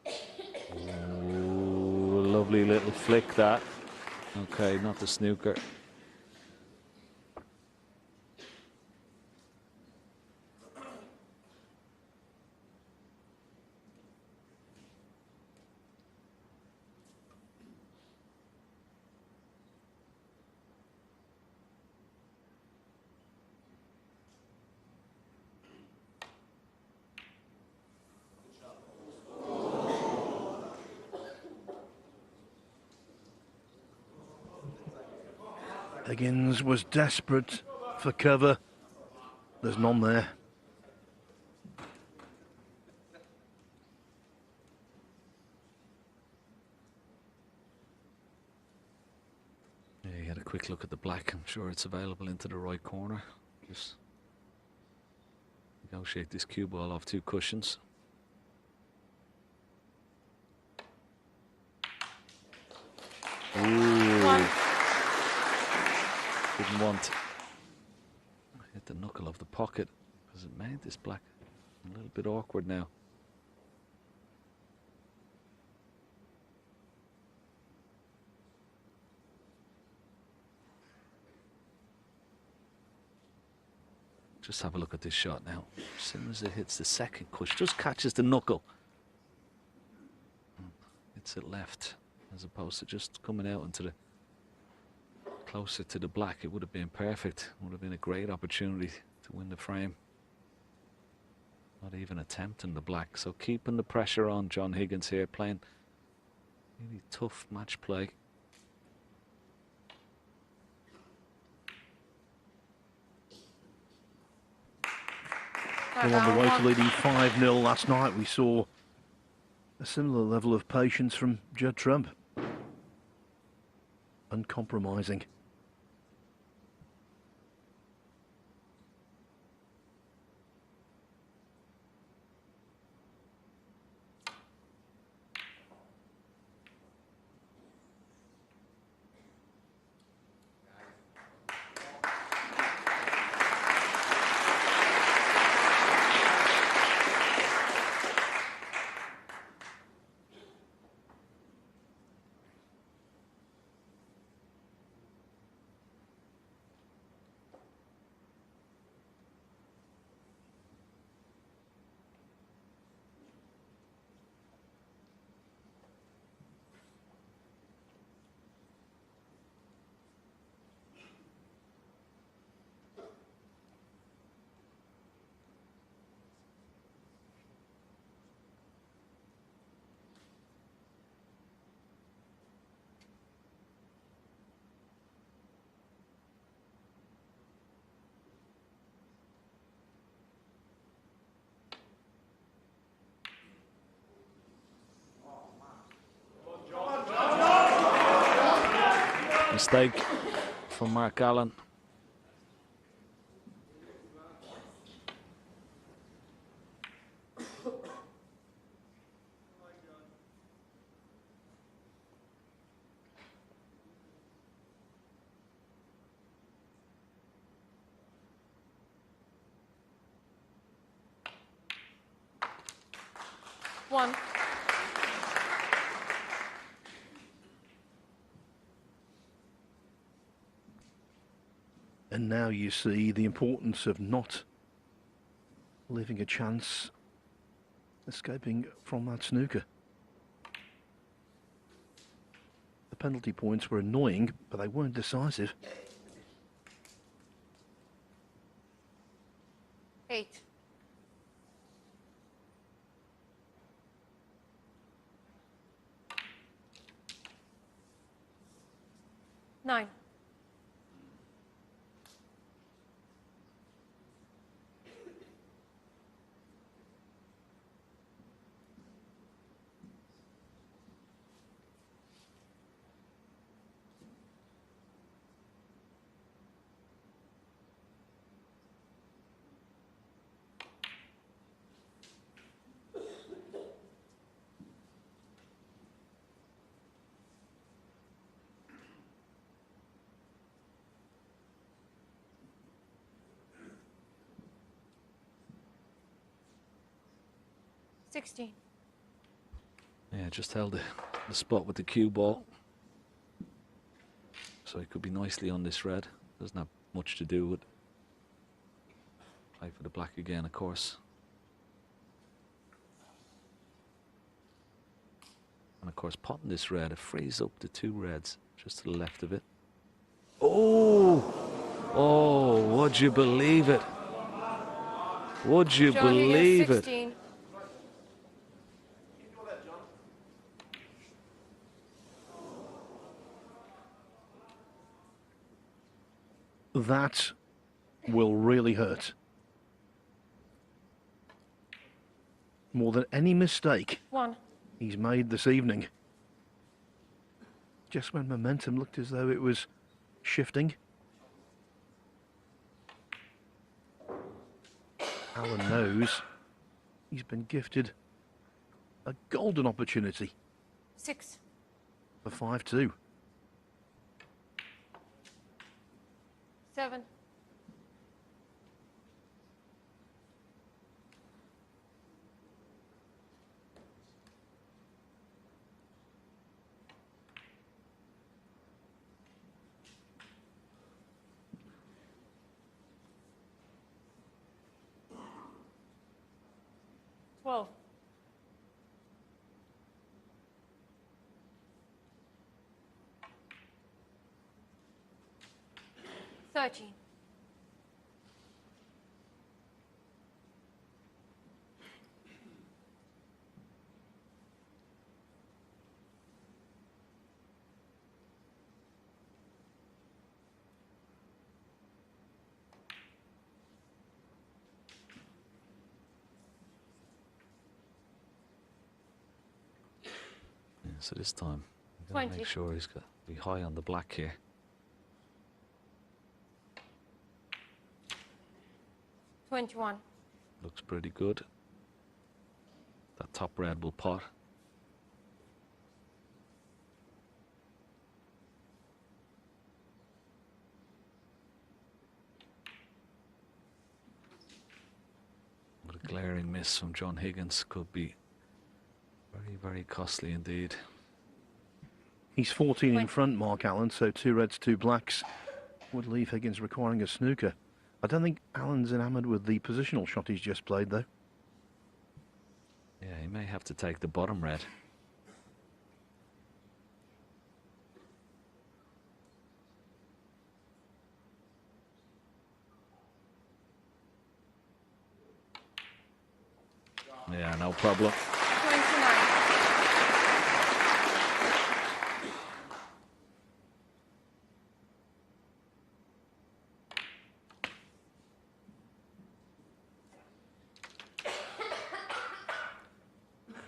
Ooh, lovely little flick that. Okay, not the snooker. Higgins was desperate for cover. There's none there. Yeah, he had a quick look at the black. I'm sure it's available into the right corner. Just negotiate this cue ball off 2 cushions. Ooh. 1. Didn't want. Hit the knuckle of the pocket because it made this black a little bit awkward now. Just have a look at this shot now. As soon as it hits the second cush, just catches the knuckle. Hits it left, as opposed to just coming out into the closer to the black. It would have been perfect. Would have been a great opportunity to win the frame. Not even attempting the black. So keeping the pressure on John Higgins here, playing really tough match play. Well, on the way to leading 5-0 last night, we saw a similar level of patience from Judd Trump. Uncompromising. Mistake from Mark Allen. One. And now you see the importance of not leaving a chance escaping from that snooker. The penalty points were annoying, but they weren't decisive. 8. Nine. $16. Yeah, just held the spot with the cue ball. So he could be nicely on this red. Doesn't have much to do with play for the black again, of course. And of course, potting this red, it frees up the two reds just to the left of it. Oh! Oh, would you believe it? Would you John Higgins, believe it? 16. That will really hurt. More than any mistake 1. he's made this evening. Just when momentum looked as though it was shifting. Alan knows he's been gifted a golden opportunity 6. for 5-2. 7. 12. 13. So this time, we've got to 20. make sure he's got to be high on the black here. 21. Looks pretty good. That top red will pot. But a glaring miss from John Higgins could be very, very costly indeed. He's 14 in front, Mark Allen, so 2 reds, 2 blacks would leave Higgins requiring a snooker. I don't think Allen's enamoured with the positional shot he's just played, though. Yeah, he may have to take the bottom red. Yeah, no problem. 29.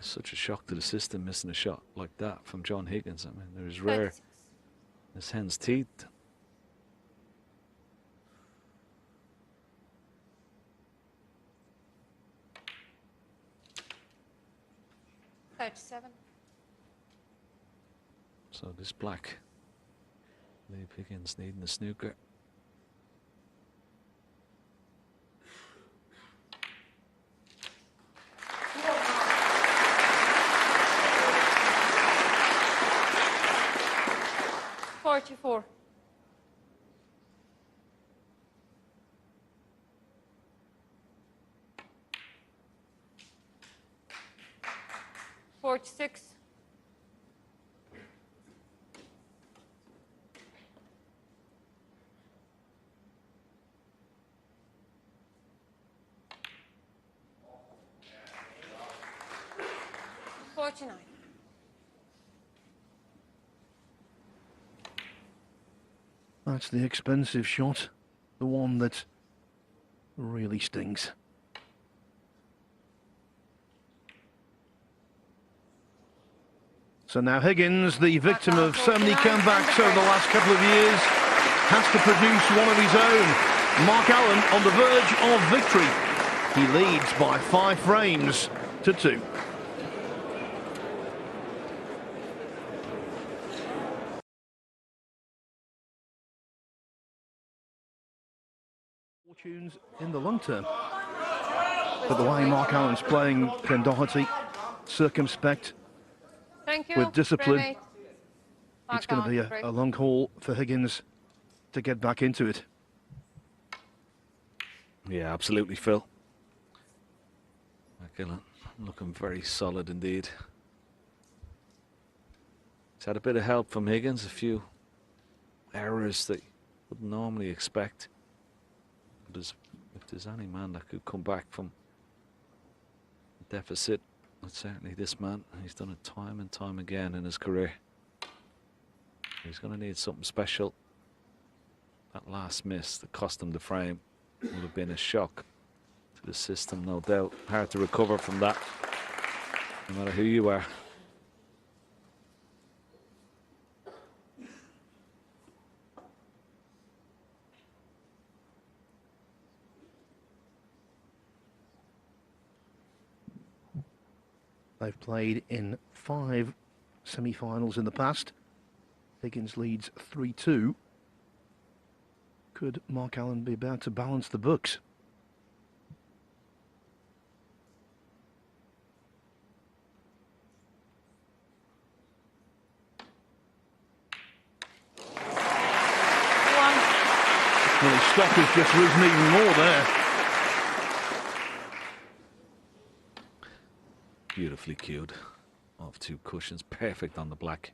Such a shock to the system missing a shot like that from John Higgins. I mean, there's rare 36. as hen's teeth. So this black leave Higgins needing the snooker. Forty-four. 46. 49. That's the expensive shot, the one that really stings. So now Higgins, the victim of so many comebacks over the last couple of years, has to produce one of his own. Mark Allen on the verge of victory. He leads by 5 frames to 2. Fortunes in the long term. But the way Mark Allen's playing, Ken Doherty, circumspect, Thank you. with discipline, Primate. it's going to be a long haul for Higgins to get back into it. Yeah, absolutely, Phil. McGillen looking very solid indeed. He's had a bit of help from Higgins, a few errors that you wouldn't normally expect. But if there's any man that could come back from a deficit, it's certainly this man. He's done it time and time again in his career. He's going to need something special. That last miss that cost him the frame would have been a shock to the system, no doubt. Hard to recover from that, no matter who you are. They've played in 5 semi-finals in the past. Higgins leads 3-2. Could Mark Allen be about to balance the books? Well, his stock has just risen even more there. beautifully cued. Off 2 cushions, perfect on the black.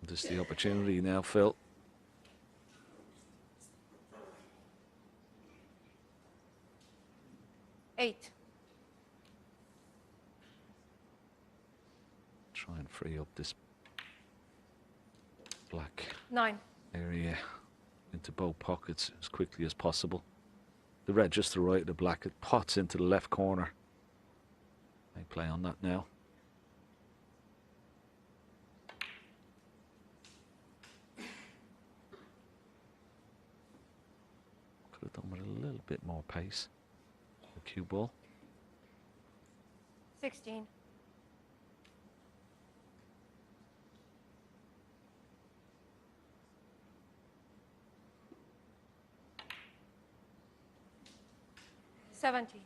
Just the opportunity now, Phil. Eight. Try and free up this black 9. area into both pockets as quickly as possible. The red just to the right of the black. It pots into the left corner. I play on that now. Could have done with a little bit more pace. The cue ball. 16. 70.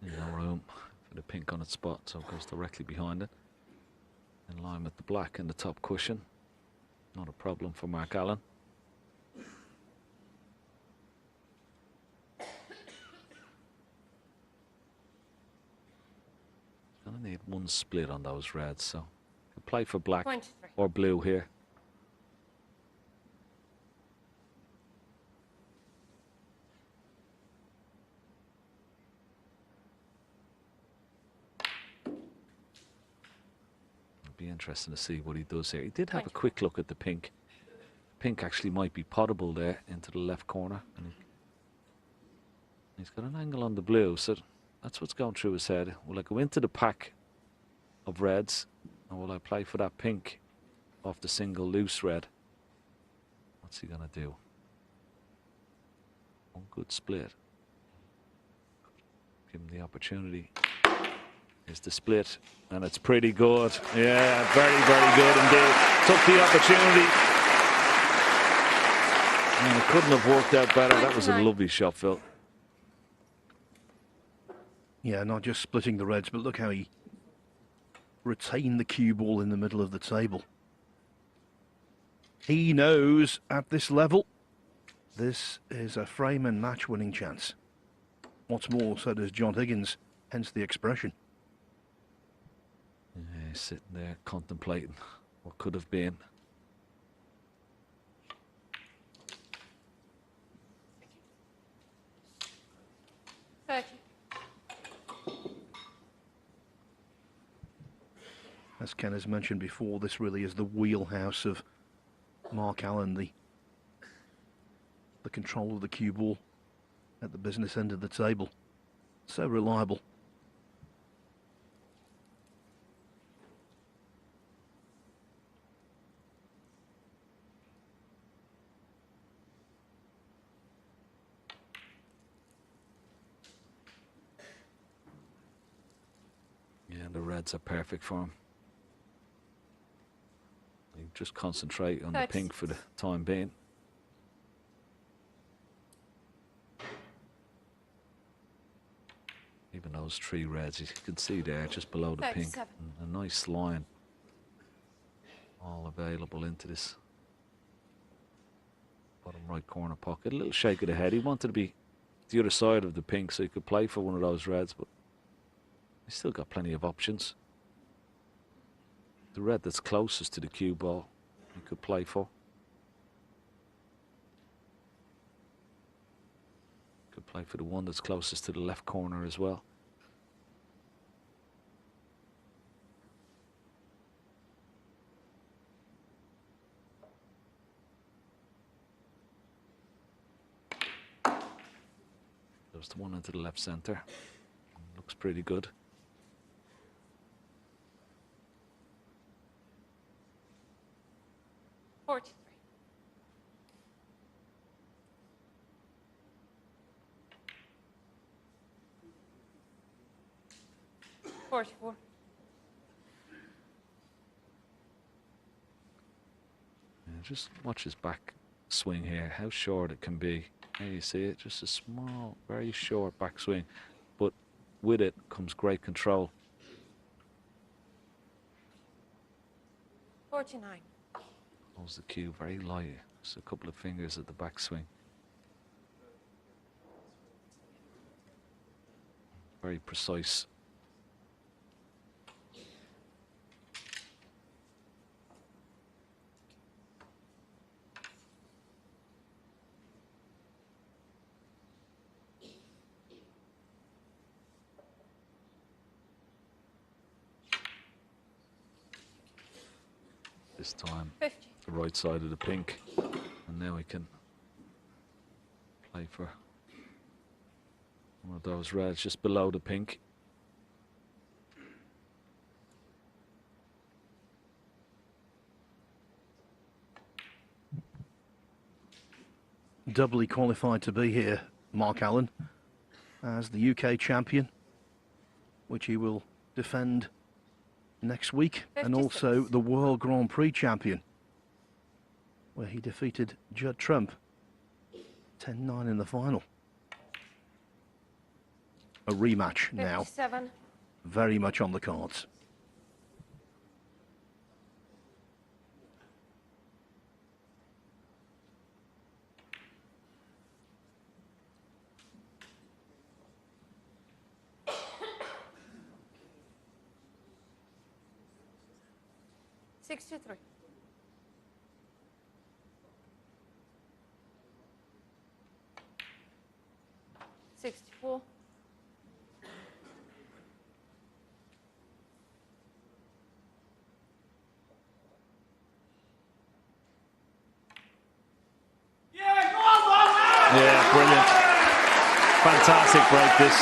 No room for the pink on its spot, so it goes directly behind it. In line with the black in the top cushion. Not a problem for Mark Allen. Gonna need 1 split on those reds, so he'll play for black 23. or blue here. Be interesting to see what he does here. He did have a quick look at the pink. Pink actually might be potable there into the left corner. And he's got an angle on the blue, so that's what's going through his head. Will I go into the pack of reds, or will I play for that pink off the single loose red? What's he going to do? 1 good split. Give him the opportunity. Is the split, and it's pretty good. Yeah, very, very good indeed. Took the opportunity. And it couldn't have worked out better. That was a lovely shot, Phil. Yeah, not just splitting the reds, but look how he retained the cue ball in the middle of the table. He knows at this level, this is a frame and match winning chance. What's more, so does John Higgins, hence the expression. Yeah, he's sitting there contemplating what could have been. As Ken has mentioned before, this really is the wheelhouse of Mark Allen, the control of the cue ball at the business end of the table. So reliable. Yeah, the reds are perfect for him. You just concentrate on the pink for the time being. Even those 3 reds, you can see there just below the pink. A nice line. All available into this bottom right corner pocket. A little shake of the head. He wanted to be the other side of the pink so he could play for one of those reds, but he's still got plenty of options. The red that's closest to the cue ball he could play for. Could play for the one that's closest to the left corner as well. There's the one into the left center. Looks pretty good. 44. Yeah, just watch his back swing here, how short it can be. There you see it, just a small, very short back swing. But with it comes great control. 49. Holds the cue very light, just a couple of fingers at the backswing. Very precise. This time 50. the right side of the pink, and now we can play for one of those reds just below the pink. Doubly qualified to be here, Mark Allen, as the UK champion, which he will defend next week, and 56. also the World Grand Prix champion, where he defeated Judd Trump 10-9 in the final. A rematch now, 57. very much on the cards. $63. 64. Yeah, go on, boy! Yeah, brilliant. Fantastic break this.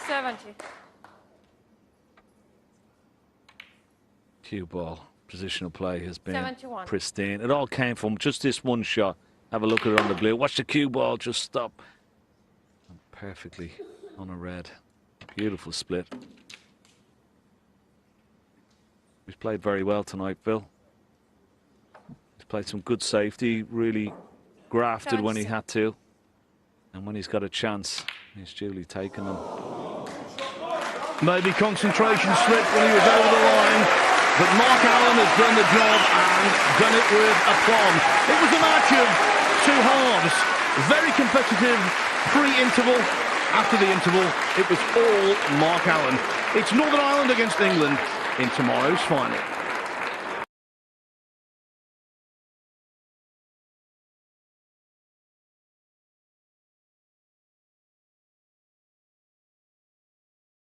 70. Cue ball. Positional play has been 71. pristine. It all came from just this one shot. Have a look at it on the blue. Watch the cue ball just stop. And perfectly on a red. Beautiful split. He's played very well tonight, Phil. He's played some good safety, really grafted when he had to. And when he's got a chance, he's duly taken them. Maybe concentration slipped when he was over the line, but Mark Allen has done the job and done it with aplomb. It was a match of two halves, very competitive pre-interval. After the interval, it was all Mark Allen. It's Northern Ireland against England in tomorrow's final.